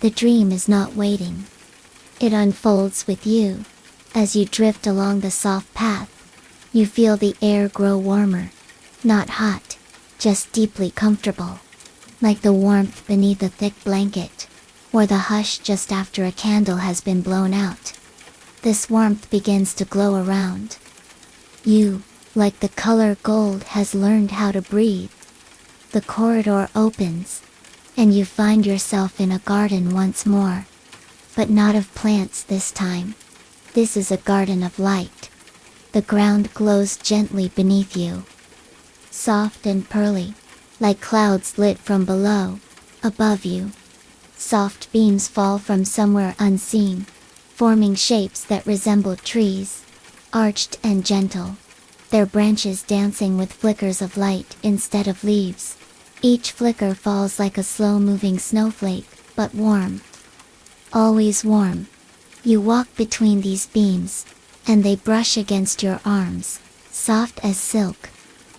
The dream is not waiting. It unfolds with you. As you drift along the soft path, you feel the air grow warmer, not hot, just deeply comfortable, like the warmth beneath a thick blanket, or the hush just after a candle has been blown out. This warmth begins to glow around you, like the color gold has learned how to breathe. The corridor opens, and you find yourself in a garden once more, but not of plants this time. This is a garden of light. The ground glows gently beneath you, soft and pearly, like clouds lit from below. Above you, soft beams fall from somewhere unseen, forming shapes that resemble trees, arched and gentle, their branches dancing with flickers of light instead of leaves. Each flicker falls like a slow-moving snowflake, but warm. Always warm. You walk between these beams, and they brush against your arms, soft as silk,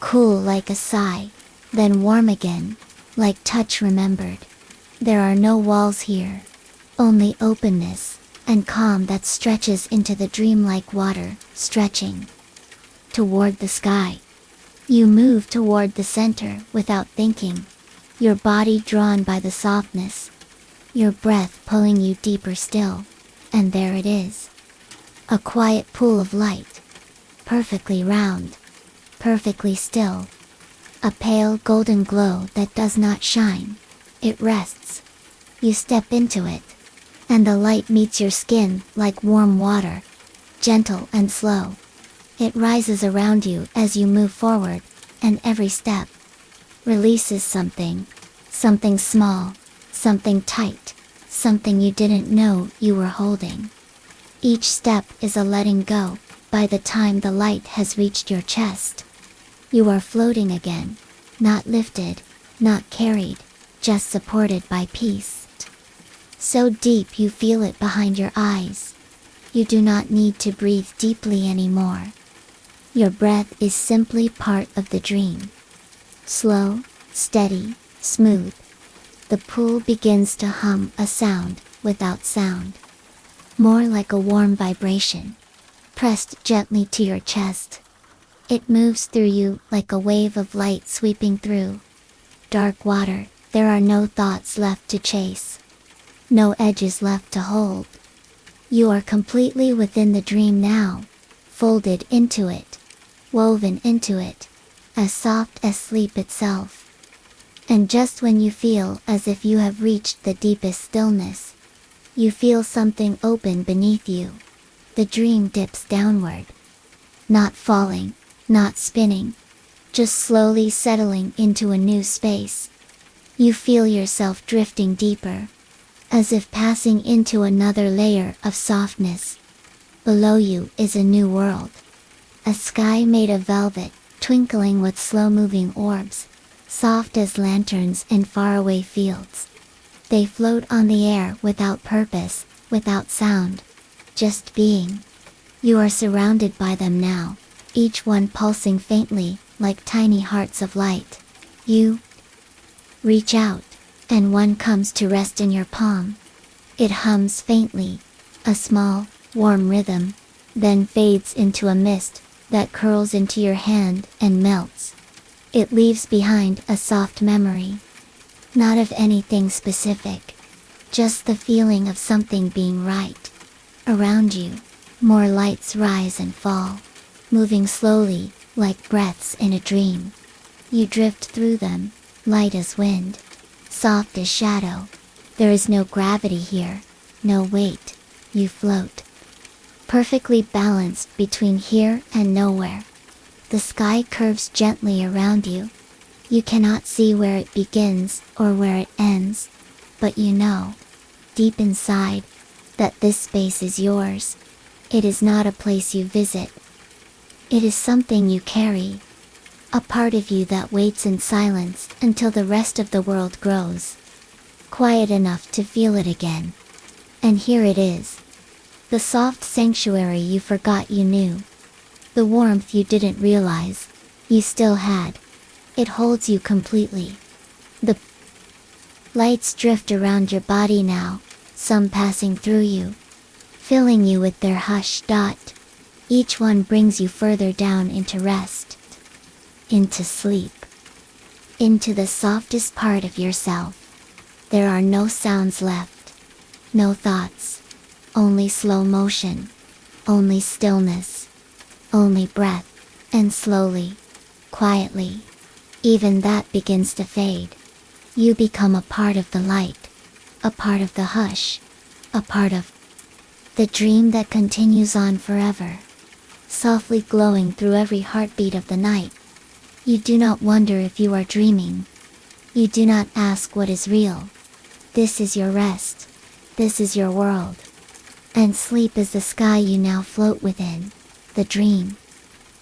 cool like a sigh, then warm again, like touch remembered. There are no walls here, only openness, and calm that stretches into the dreamlike water, stretching toward the sky. You move toward the center without thinking, your body drawn by the softness, your breath pulling you deeper still. And there it is. A quiet pool of light. Perfectly round. Perfectly still. A pale golden glow that does not shine. It rests. You step into it, and the light meets your skin like warm water, gentle and slow. It rises around you as you move forward, and every step releases something. Something small, something tight, something you didn't know you were holding. Each step is a letting go. By the time the light has reached your chest, you are floating again, not lifted, not carried, just supported by peace. So deep you feel it behind your eyes. You do not need to breathe deeply anymore. Your breath is simply part of the dream. Slow, steady, smooth. The pool begins to hum a sound without sound. More like a warm vibration, pressed gently to your chest. It moves through you like a wave of light sweeping through dark water. There are no thoughts left to chase, no edges left to hold. You are completely within the dream now, folded into it, woven into it, as soft as sleep itself. And just when you feel as if you have reached the deepest stillness, you feel something open beneath you. The dream dips downward. Not falling, not spinning, just slowly settling into a new space. You feel yourself drifting deeper, as if passing into another layer of softness. Below you is a new world. A sky made of velvet, twinkling with slow-moving orbs, soft as lanterns in faraway fields. They float on the air without purpose, without sound, just being. You are surrounded by them now, each one pulsing faintly, like tiny hearts of light. You reach out, and one comes to rest in your palm. It hums faintly, a small, warm rhythm, then fades into a mist that curls into your hand and melts. It leaves behind a soft memory. Not of anything specific, just the feeling of something being right. Around you, more lights rise and fall, moving slowly, like breaths in a dream. You drift through them, light as wind, soft as shadow. There is no gravity here, no weight. You float, perfectly balanced between here and nowhere. The sky curves gently around you. You cannot see where it begins or where it ends, but you know, deep inside, that this space is yours. It is not a place you visit. It is something you carry. A part of you that waits in silence until the rest of the world grows quiet enough to feel it again. And here it is. The soft sanctuary you forgot you knew. The warmth you didn't realize you still had. It holds you completely. The lights drift around your body now, some passing through you, filling you with their hush. Each one brings you further down into rest, into sleep, into the softest part of yourself. There are no sounds left, no thoughts, only slow motion, only stillness, only breath, and slowly, quietly, even that begins to fade. You become a part of the light, a part of the hush, a part of the dream that continues on forever, softly glowing through every heartbeat of the night. You do not wonder if you are dreaming. You do not ask what is real. This is your rest. This is your world. And sleep is the sky you now float within. The dream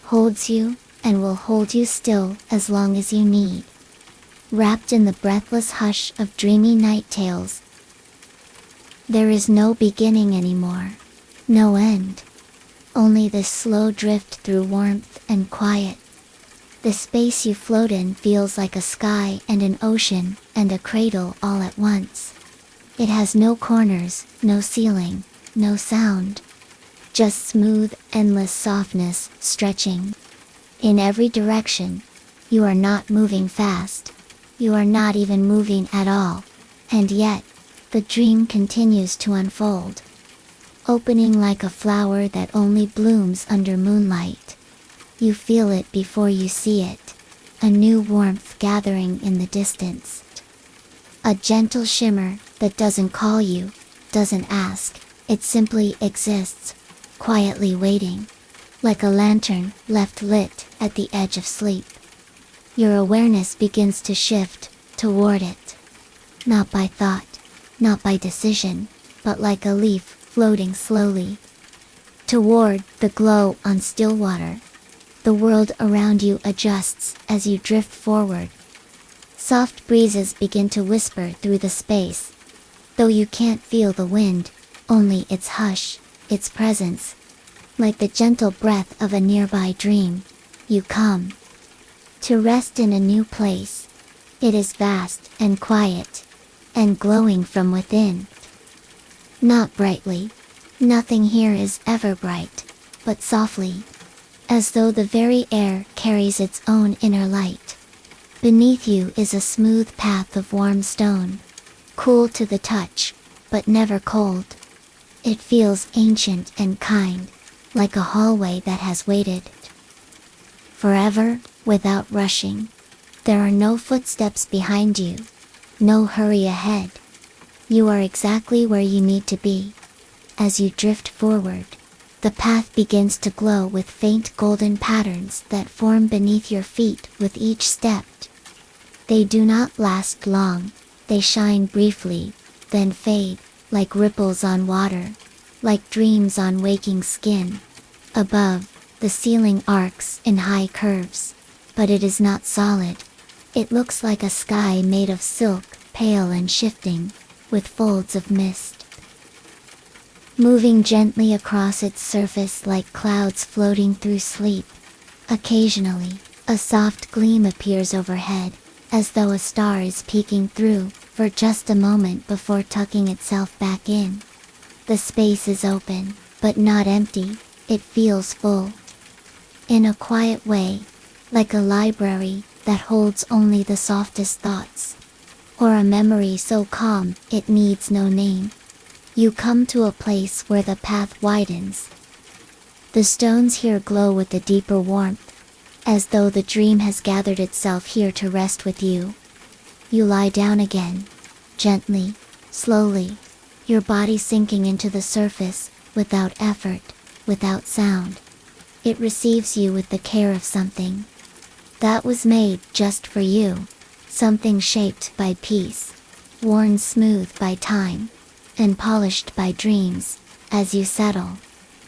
holds you and will hold you still as long as you need. Wrapped in the breathless hush of dreamy night tales. There is no beginning anymore. No end. Only this slow drift through warmth and quiet. The space you float in feels like a sky and an ocean and a cradle all at once. It has no corners, no ceiling, no sound. Just smooth, endless softness, stretching in every direction. You are not moving fast. You are not even moving at all. And yet, the dream continues to unfold. Opening like a flower that only blooms under moonlight. You feel it before you see it. A new warmth gathering in the distance. A gentle shimmer that doesn't call you, doesn't ask. It simply exists, quietly waiting. Like a lantern left lit at the edge of sleep. Your awareness begins to shift toward it. Not by thought, not by decision, but like a leaf floating slowly toward the glow on still water. The world around you adjusts as you drift forward. Soft breezes begin to whisper through the space. Though you can't feel the wind, only its hush, its presence. Like the gentle breath of a nearby dream, you come to rest in a new place. It is vast and quiet, and glowing from within. Not brightly. Nothing here is ever bright, but softly. As though the very air carries its own inner light. Beneath you is a smooth path of warm stone. Cool to the touch, but never cold. It feels ancient and kind, like a hallway that has waited forever, without rushing. There are no footsteps behind you. No hurry ahead. You are exactly where you need to be. As you drift forward, the path begins to glow with faint golden patterns that form beneath your feet with each step. They do not last long. They shine briefly, then fade, like ripples on water, like dreams on waking skin. Above, the ceiling arcs in high curves, but it is not solid. It looks like a sky made of silk, pale and shifting, with folds of mist moving gently across its surface like clouds floating through sleep. Occasionally, a soft gleam appears overhead, as though a star is peeking through, for just a moment before tucking itself back in. The space is open, but not empty. It feels full. In a quiet way, like a library that holds only the softest thoughts. Or a memory so calm, it needs no name. You come to a place where the path widens. The stones here glow with a deeper warmth, as though the dream has gathered itself here to rest with you. You lie down again, gently, slowly, your body sinking into the surface, without effort, without sound. It receives you with the care of something that was made just for you, something shaped by peace, worn smooth by time. and polished by dreams. As you settle,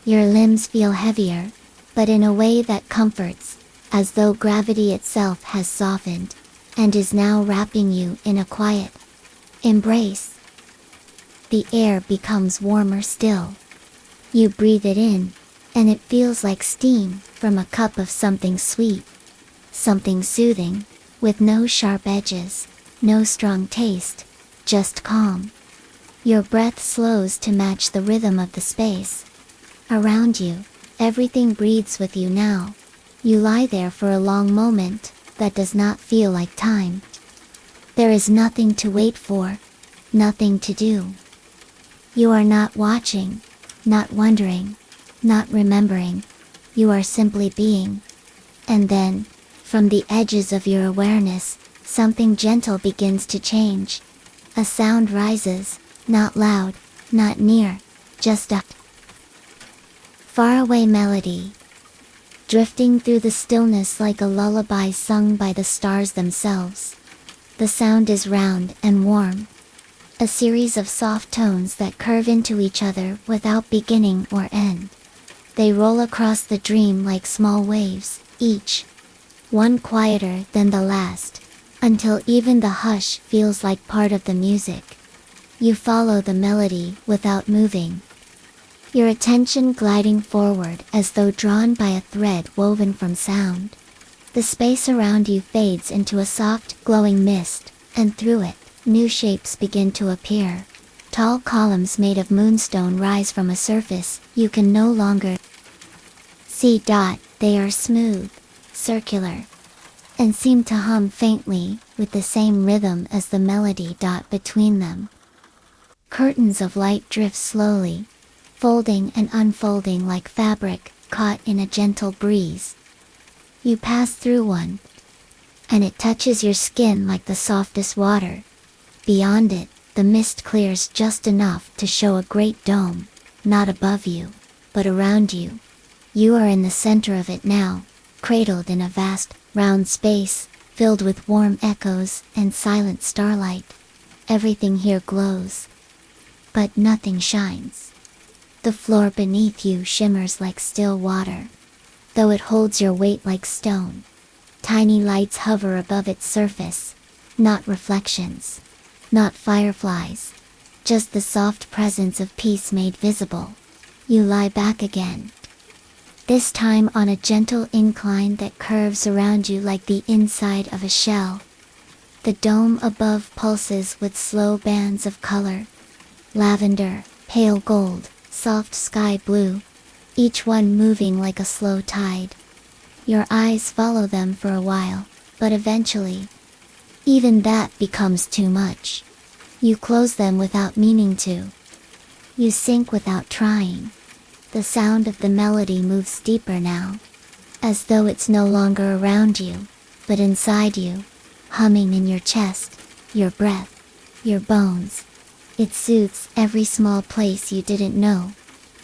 your limbs feel heavier, but in a way that comforts, as though gravity itself has softened, and is now wrapping you in a quiet embrace. The air becomes warmer still. You breathe it in, and it feels like steam from a cup of something sweet, something soothing, with no sharp edges, no strong taste, just calm. Your breath slows to match the rhythm of the space around you. Everything breathes with you now. You lie there for a long moment that does not feel like time. There is nothing to wait for, nothing to do. You are not watching, not wondering, not remembering. You are simply being. And then, from the edges of your awareness, something gentle begins to change. A sound rises, not loud, not near, just a faraway melody, drifting through the stillness like a lullaby sung by the stars themselves. The sound is round and warm, a series of soft tones that curve into each other without beginning or end. They roll across the dream like small waves, each one quieter than the last, until even the hush feels like part of the music. You follow the melody without moving, your attention gliding forward as though drawn by a thread woven from sound. The space around you fades into a soft, glowing mist, and through it, new shapes begin to appear. Tall columns made of moonstone rise from a surface you can no longer see. They are smooth, circular, and seem to hum faintly, with the same rhythm as the melody. Between them, curtains of light drift slowly, folding and unfolding like fabric caught in a gentle breeze. You pass through one, and it touches your skin like the softest water. Beyond it, the mist clears just enough to show a great dome, not above you, but around you. You are in the center of it now, cradled in a vast, round space, filled with warm echoes and silent starlight. Everything here glows, but nothing shines. The floor beneath you shimmers like still water, though it holds your weight like stone. Tiny lights hover above its surface, not reflections, not fireflies, just the soft presence of peace made visible. You lie back again, this time on a gentle incline that curves around you like the inside of a shell. The dome above pulses with slow bands of color: lavender, pale gold, soft sky blue, each one moving like a slow tide. Your eyes follow them for a while, but eventually, even that becomes too much. You close them without meaning to. You sink without trying. The sound of the melody moves deeper now, as though it's no longer around you, but inside you, humming in your chest, your breath, your bones. It soothes every small place you didn't know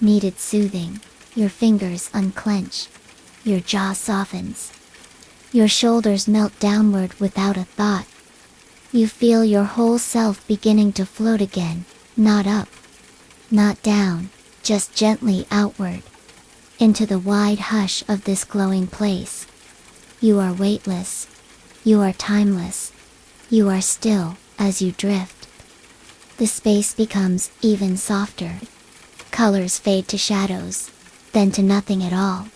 needed soothing. Your fingers unclench, your jaw softens, your shoulders melt downward without a thought. You feel your whole self beginning to float again, not up, not down, just gently outward, into the wide hush of this glowing place. You are weightless, you are timeless, you are still as you drift. The space becomes even softer. Colors fade to shadows, then to nothing at all.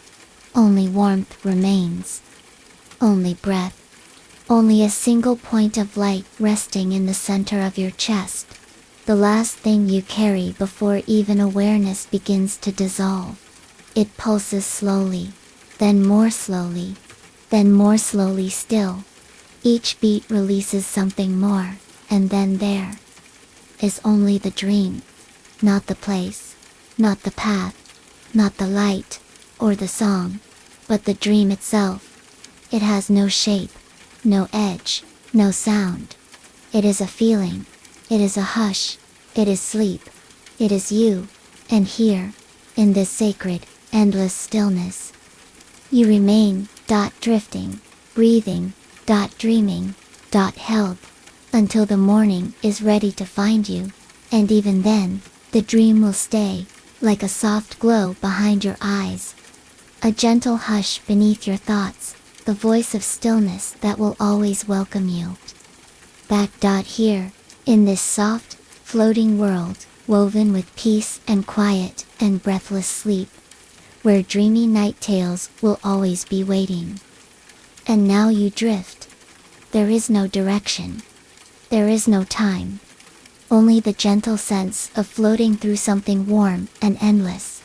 Only warmth remains. Only breath. Only a single point of light resting in the center of your chest. The last thing you carry before even awareness begins to dissolve. It pulses slowly, then more slowly, then more slowly still. Each beat releases something more, and then there is only the dream. Not the place, not the path, not the light, or the song, but the dream itself. It has no shape, no edge, no sound. It is a feeling. It is a hush. It is sleep. It is you. And here, in this sacred, endless stillness, you remain, drifting, breathing, dreaming, held, until the morning is ready to find you, And even then, the dream will stay, like a soft glow behind your eyes. A gentle hush beneath your thoughts, the voice of stillness that will always welcome you. Back. Here, in this soft, floating world, woven with peace and quiet and breathless sleep, where dreamy night tales will always be waiting. And now you drift. There is no direction. There is no time. Only the gentle sense of floating through something warm and endless.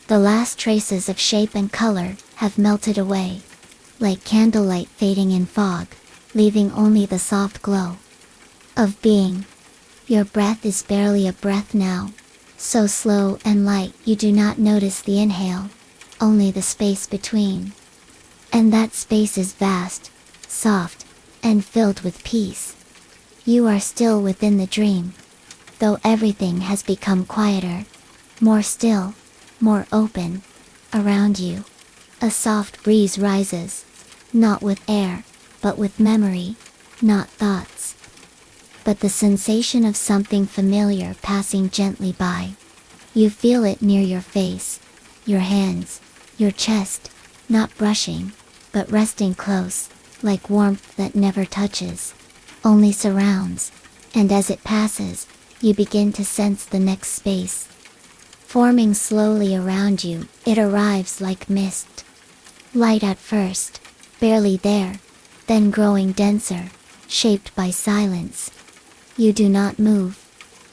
The last traces of shape and color have melted away, like candlelight fading in fog, leaving only the soft glow of being. Your breath is barely a breath now, so slow and light you do not notice the inhale, only the space between. And that space is vast, soft, and filled with peace. You are still within the dream, though everything has become quieter, more still, more open. Around you, a soft breeze rises, not with air, but with memory, not thoughts, but the sensation of something familiar passing gently by. You feel it near your face, your hands, your chest, not brushing, but resting close, like warmth that never touches, only surrounds, and as it passes, you begin to sense the next space. Forming slowly around you, it arrives like mist. Light at first, barely there, then growing denser, shaped by silence. You do not move.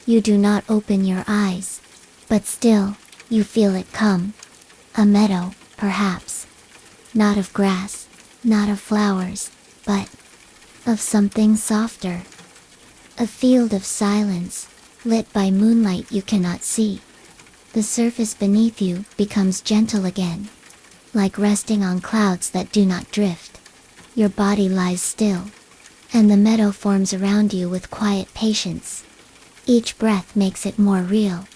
You do not open your eyes. But still, you feel it come. A meadow, perhaps. Not of grass, not of flowers, but of something softer. A field of silence, lit by moonlight you cannot see. The surface beneath you becomes gentle again, like resting on clouds that do not drift. Your body lies still, and the meadow forms around you with quiet patience. Each breath makes it more real.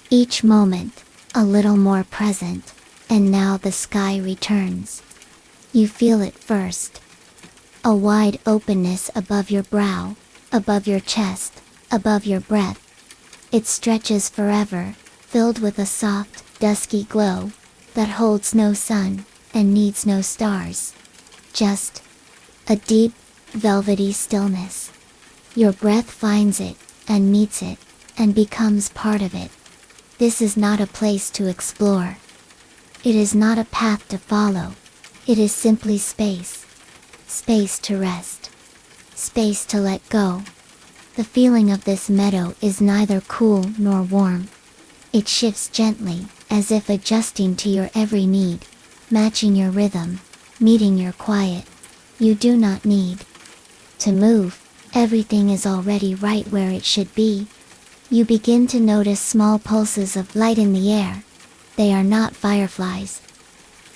Each moment, a little more present, and now the sky returns. You feel it first. A wide openness above your brow, above your chest, above your breath. It stretches forever, filled with a soft, dusky glow that holds no sun and needs no stars. Just a deep, velvety stillness. Your breath finds it, and meets it, and becomes part of it. This is not a place to explore. It is not a path to follow. It is simply space. Space to rest. Space to let go. The feeling of this meadow is neither cool nor warm. It shifts gently, as if adjusting to your every need, matching your rhythm, meeting your quiet. You do not need to move. Everything is already right where it should be. You begin to notice small pulses of light in the air. They are not fireflies.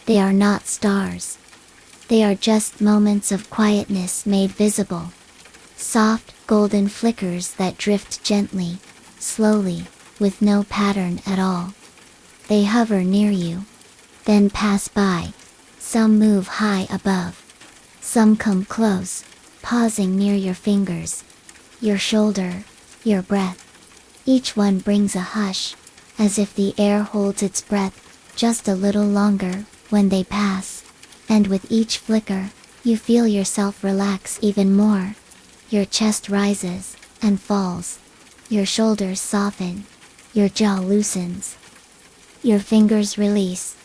They are not stars. They are just moments of quietness made visible. Soft, golden flickers that drift gently, slowly, with no pattern at all. They hover near you, then pass by. Some move high above. Some come close, pausing near your fingers, your shoulder, your breath. Each one brings a hush, as if the air holds its breath just a little longer when they pass. And with each flicker, you feel yourself relax even more. Your chest rises and falls. Your shoulders soften. Your jaw loosens. Your fingers release.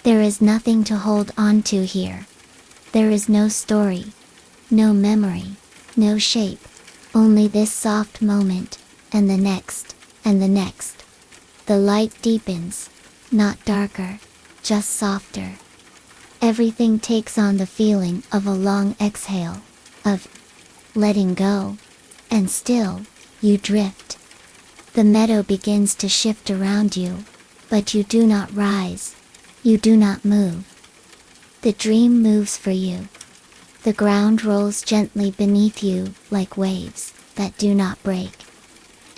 There is nothing to hold on to here. There is no story, no memory, no shape, only this soft moment, and the next, and the next. The light deepens, not darker, just softer. Everything takes on the feeling of a long exhale, of letting go, and still, you drift. The meadow begins to shift around you, but you do not rise. You do not move. The dream moves for you. The ground rolls gently beneath you like waves that do not break.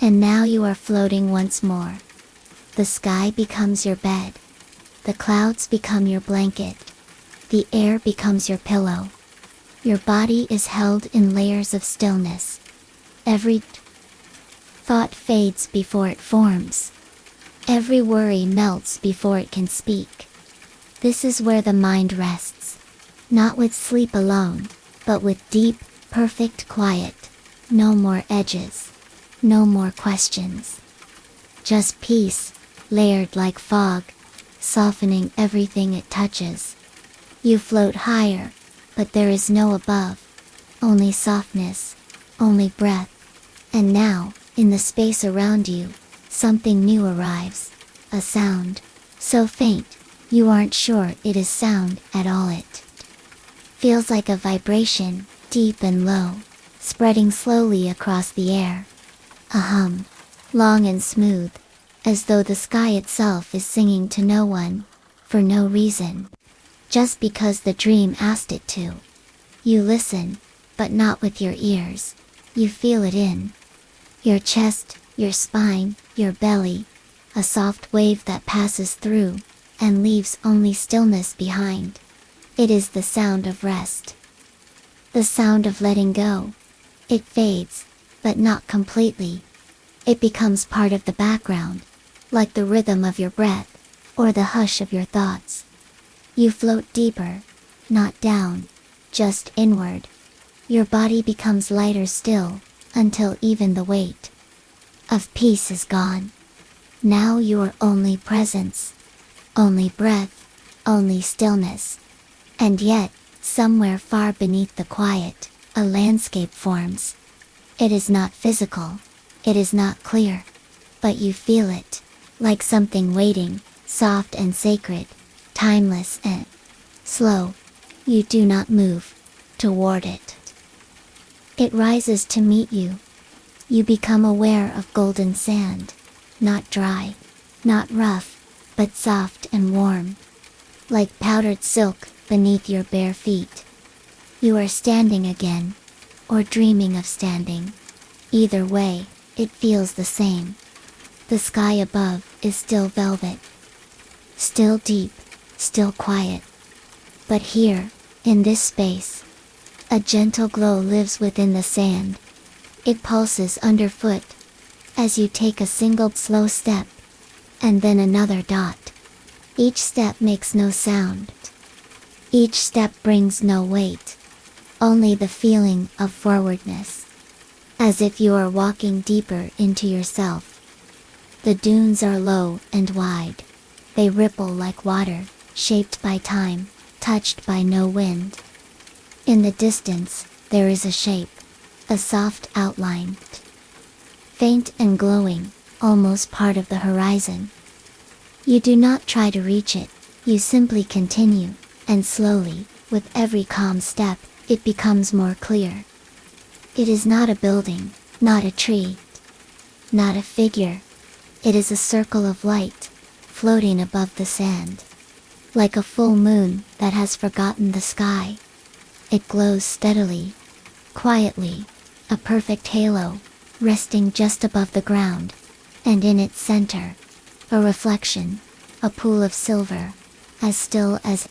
And now you are floating once more. The sky becomes your bed. The clouds become your blanket. The air becomes your pillow. Your body is held in layers of stillness. Every Thought fades before it forms. Every worry melts before it can speak. This is where the mind rests. Not with sleep alone, but with deep, perfect quiet. No more edges. No more questions. Just peace, layered like fog, softening everything it touches. You float higher, but there is no above. Only softness, only breath. And now, in the space around you, something new arrives. A sound, so faint, you aren't sure it is sound at all. It feels like a vibration, deep and low, spreading slowly across the air. A hum, long and smooth, as though the sky itself is singing to no one, for no reason. Just because the dream asked it to. You listen, but not with your ears. You feel it in your chest, your spine, your belly, a soft wave that passes through, and leaves only stillness behind. It is the sound of rest. The sound of letting go. It fades, but not completely. It becomes part of the background, like the rhythm of your breath, or the hush of your thoughts. You float deeper, not down, just inward. Your body becomes lighter still, until even the weight of peace is gone. Now you are only presence, only breath, only stillness. And yet, somewhere far beneath the quiet, a landscape forms. It is not physical, it is not clear, but you feel it, like something waiting, soft and sacred, timeless and slow. You do not move toward it. It rises to meet you. You become aware of golden sand, not dry, not rough, but soft and warm, like powdered silk beneath your bare feet. You are standing again, or dreaming of standing. Either way, it feels the same. The sky above is still velvet, still deep, still quiet. But here, in this space, a gentle glow lives within the sand. It pulses underfoot, as you take a single slow step, and then another dot. Each step makes no sound. Each step brings no weight. Only the feeling of forwardness. As if you are walking deeper into yourself. The dunes are low and wide. They ripple like water, shaped by time, touched by no wind. In the distance, there is a shape, a soft outline. Faint and glowing, almost part of the horizon. You do not try to reach it, you simply continue, and slowly, with every calm step, it becomes more clear. It is not a building, not a tree, not a figure. It is a circle of light, floating above the sand. Like a full moon that has forgotten the sky. It glows steadily, quietly, a perfect halo, resting just above the ground, and in its center, a reflection, a pool of silver, as still as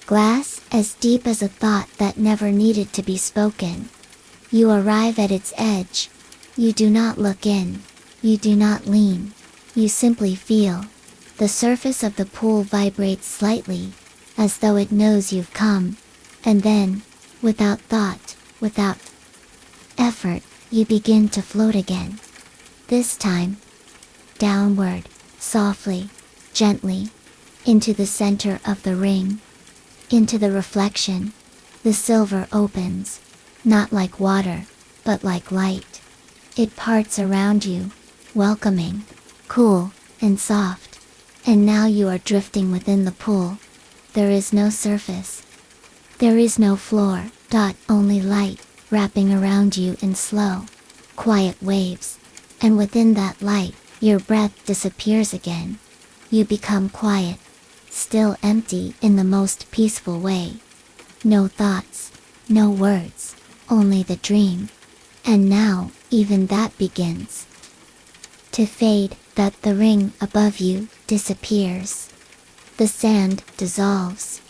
glass, as deep as a thought that never needed to be spoken. You arrive at its edge. You do not look in. You do not lean. You simply feel. The surface of the pool vibrates slightly, as though it knows you've come. And then, without thought, without effort, you begin to float again. This time, downward, softly, gently, into the center of the ring. Into the reflection. The silver opens, not like water, but like light. It parts around you, welcoming, cool, and soft. And now you are drifting within the pool. There is no surface. There is no floor, only light, wrapping around you in slow, quiet waves. And within that light, your breath disappears again. You become quiet, still empty in the most peaceful way. No thoughts, no words, only the dream. And now, even that begins to fade, that the ring above you disappears. The sand dissolves.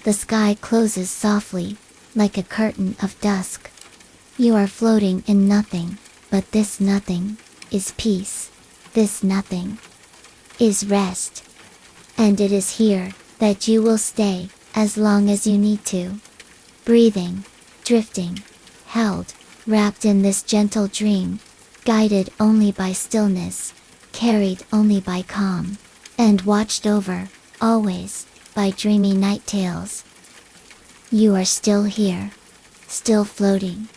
The sky closes softly, like a curtain of dusk. You are floating in nothing, but this nothing is peace. This nothing is rest. And it is here that you will stay as long as you need to. Breathing, drifting, held, wrapped in this gentle dream, guided only by stillness, carried only by calm, and watched over, always, by dreamy night tales. You are still here, still floating,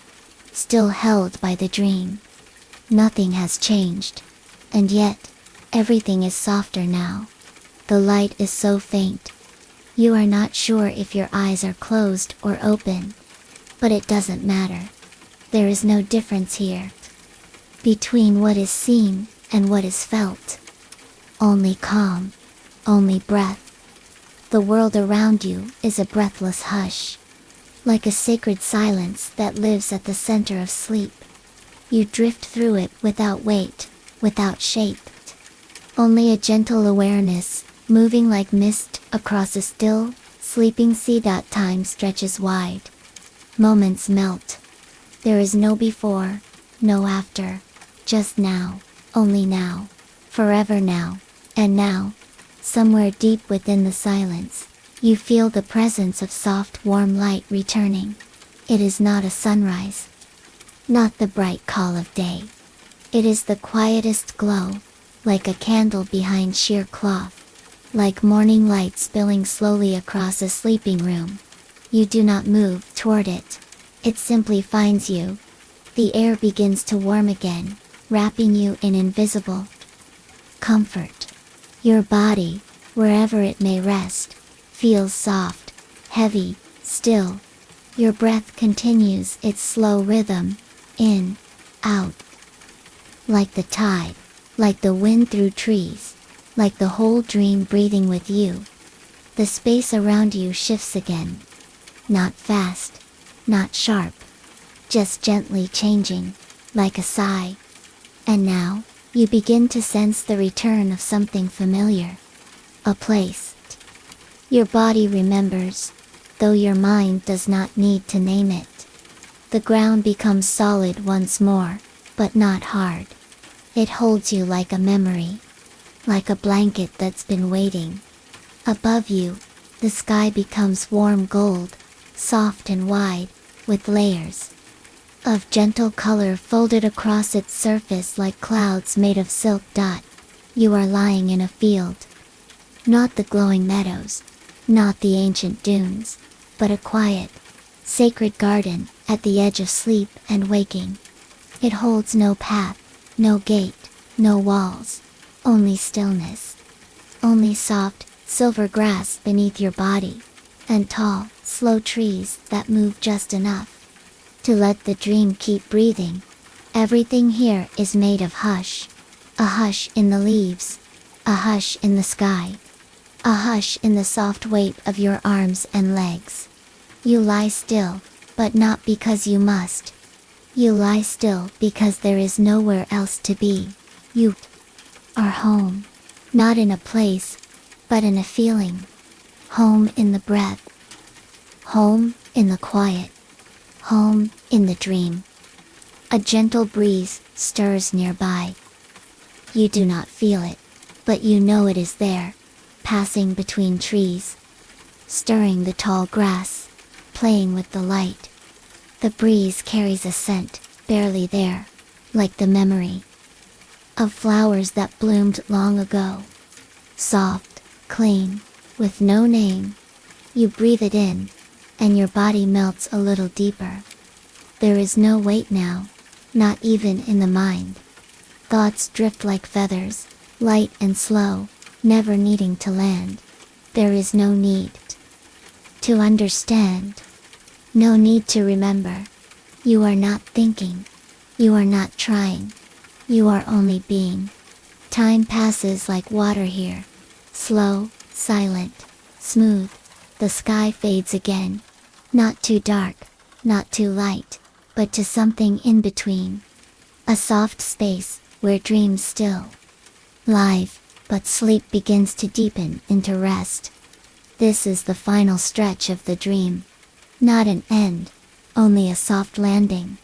still held by the dream. Nothing has changed, and yet, everything is softer now. The light is so faint. You are not sure if your eyes are closed or open. But it doesn't matter. There is no difference here between what is seen and what is felt. Only calm, only breath. The world around you is a breathless hush, like a sacred silence that lives at the center of sleep. You drift through it without weight, without shape. Only a gentle awareness, moving like mist across a still, sleeping sea. Time stretches wide. Moments melt. There is no before, no after. Just now, only now, forever now, and now, somewhere deep within the silence, you feel the presence of soft warm light returning. It is not a sunrise, not the bright call of day. It is the quietest glow, like a candle behind sheer cloth, like morning light spilling slowly across a sleeping room. You do not move toward it. It simply finds you. The air begins to warm again, wrapping you in invisible comfort. Your body, wherever it may rest, feels soft, heavy, still. Your breath continues its slow rhythm, in, out. Like the tide, like the wind through trees, like the whole dream breathing with you. The space around you shifts again. Not fast, not sharp. Just gently changing, like a sigh. And now, you begin to sense the return of something familiar. A place. Your body remembers, though your mind does not need to name it. The ground becomes solid once more, but not hard. It holds you like a memory. Like a blanket that's been waiting. Above you, the sky becomes warm gold, soft and wide, with layers of gentle color folded across its surface like clouds made of silk. You are lying in a field. Not the glowing meadows, not the ancient dunes, but a quiet, sacred garden at the edge of sleep and waking. It holds no path, no gate, no walls, only stillness. Only soft, silver grass beneath your body, and tall, slow trees that move just enough to let the dream keep breathing. Everything here is made of hush. A hush in the leaves, a hush in the sky, a hush in the soft weight of your arms and legs. You lie still, but not because you must. You lie still because there is nowhere else to be. You are home, not in a place, but in a feeling. Home in the breath. Home in the quiet. Home in the dream. A gentle breeze stirs nearby. You do not feel it, but you know it is there, passing between trees, stirring the tall grass, playing with the light. The breeze carries a scent, barely there, like the memory of flowers that bloomed long ago. Soft, clean, with no name. You breathe it in, and your body melts a little deeper. There is no weight now, not even in the mind. Thoughts drift like feathers, light and slow, never needing to land. There is no need to understand, no need to remember. You are not thinking, you are not trying, you are only being. Time passes like water here, slow, silent, smooth. The sky fades again, not too dark, not too light, but to something in between. A soft space, where dreams still live, but sleep begins to deepen into rest. This is the final stretch of the dream. Not an end, only a soft landing.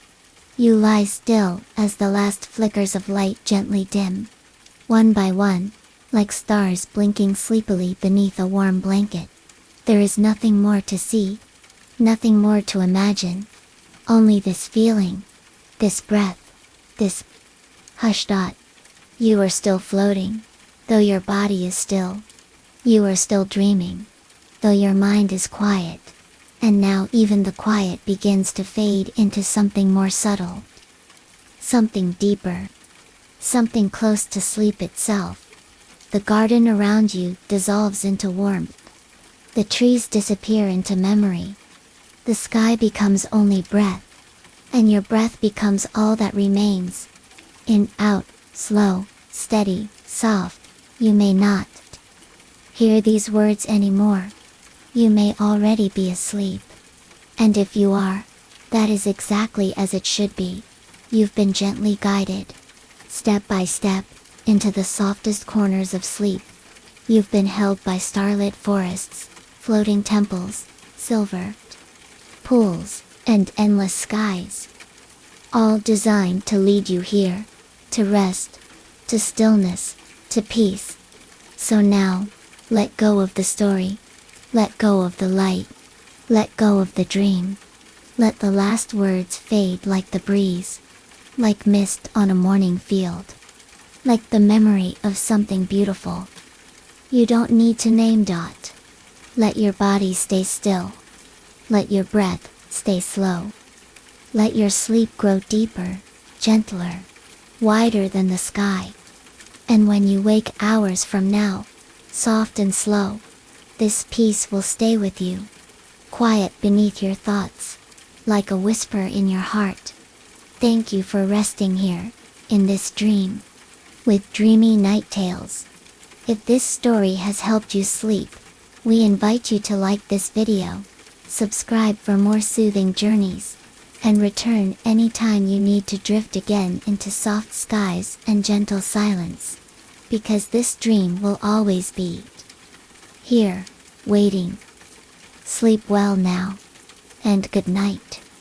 You lie still as the last flickers of light gently dim, one by one, like stars blinking sleepily beneath a warm blanket. There is nothing more to see, nothing more to imagine, only this feeling, this breath, this hush. You are still floating, though your body is still. You are still dreaming, though your mind is quiet. And now even the quiet begins to fade into something more subtle. Something deeper. Something close to sleep itself. The garden around you dissolves into warmth. The trees disappear into memory. The sky becomes only breath. And your breath becomes all that remains. In, out, slow, steady, soft. You may not hear these words anymore. You may already be asleep. And if you are, that is exactly as it should be. You've been gently guided, step by step, into the softest corners of sleep. You've been held by starlit forests, floating temples, silver pools, and endless skies. All designed to lead you here, to rest, to stillness, to peace. So now, let go of the story. Let go of the light. Let go of the dream. Let the last words fade like the breeze. Like mist on a morning field. Like the memory of something beautiful. You don't need to name. Let your body stay still. Let your breath stay slow. Let your sleep grow deeper, gentler, wider than the sky. And when you wake hours from now, soft and slow, this peace will stay with you, quiet beneath your thoughts, like a whisper in your heart. Thank you for resting here, in this dream, with dreamy night tales. If this story has helped you sleep, we invite you to like this video, subscribe for more soothing journeys, and return anytime you need to drift again into soft skies and gentle silence, because this dream will always be here, waiting. Sleep well now, and good night.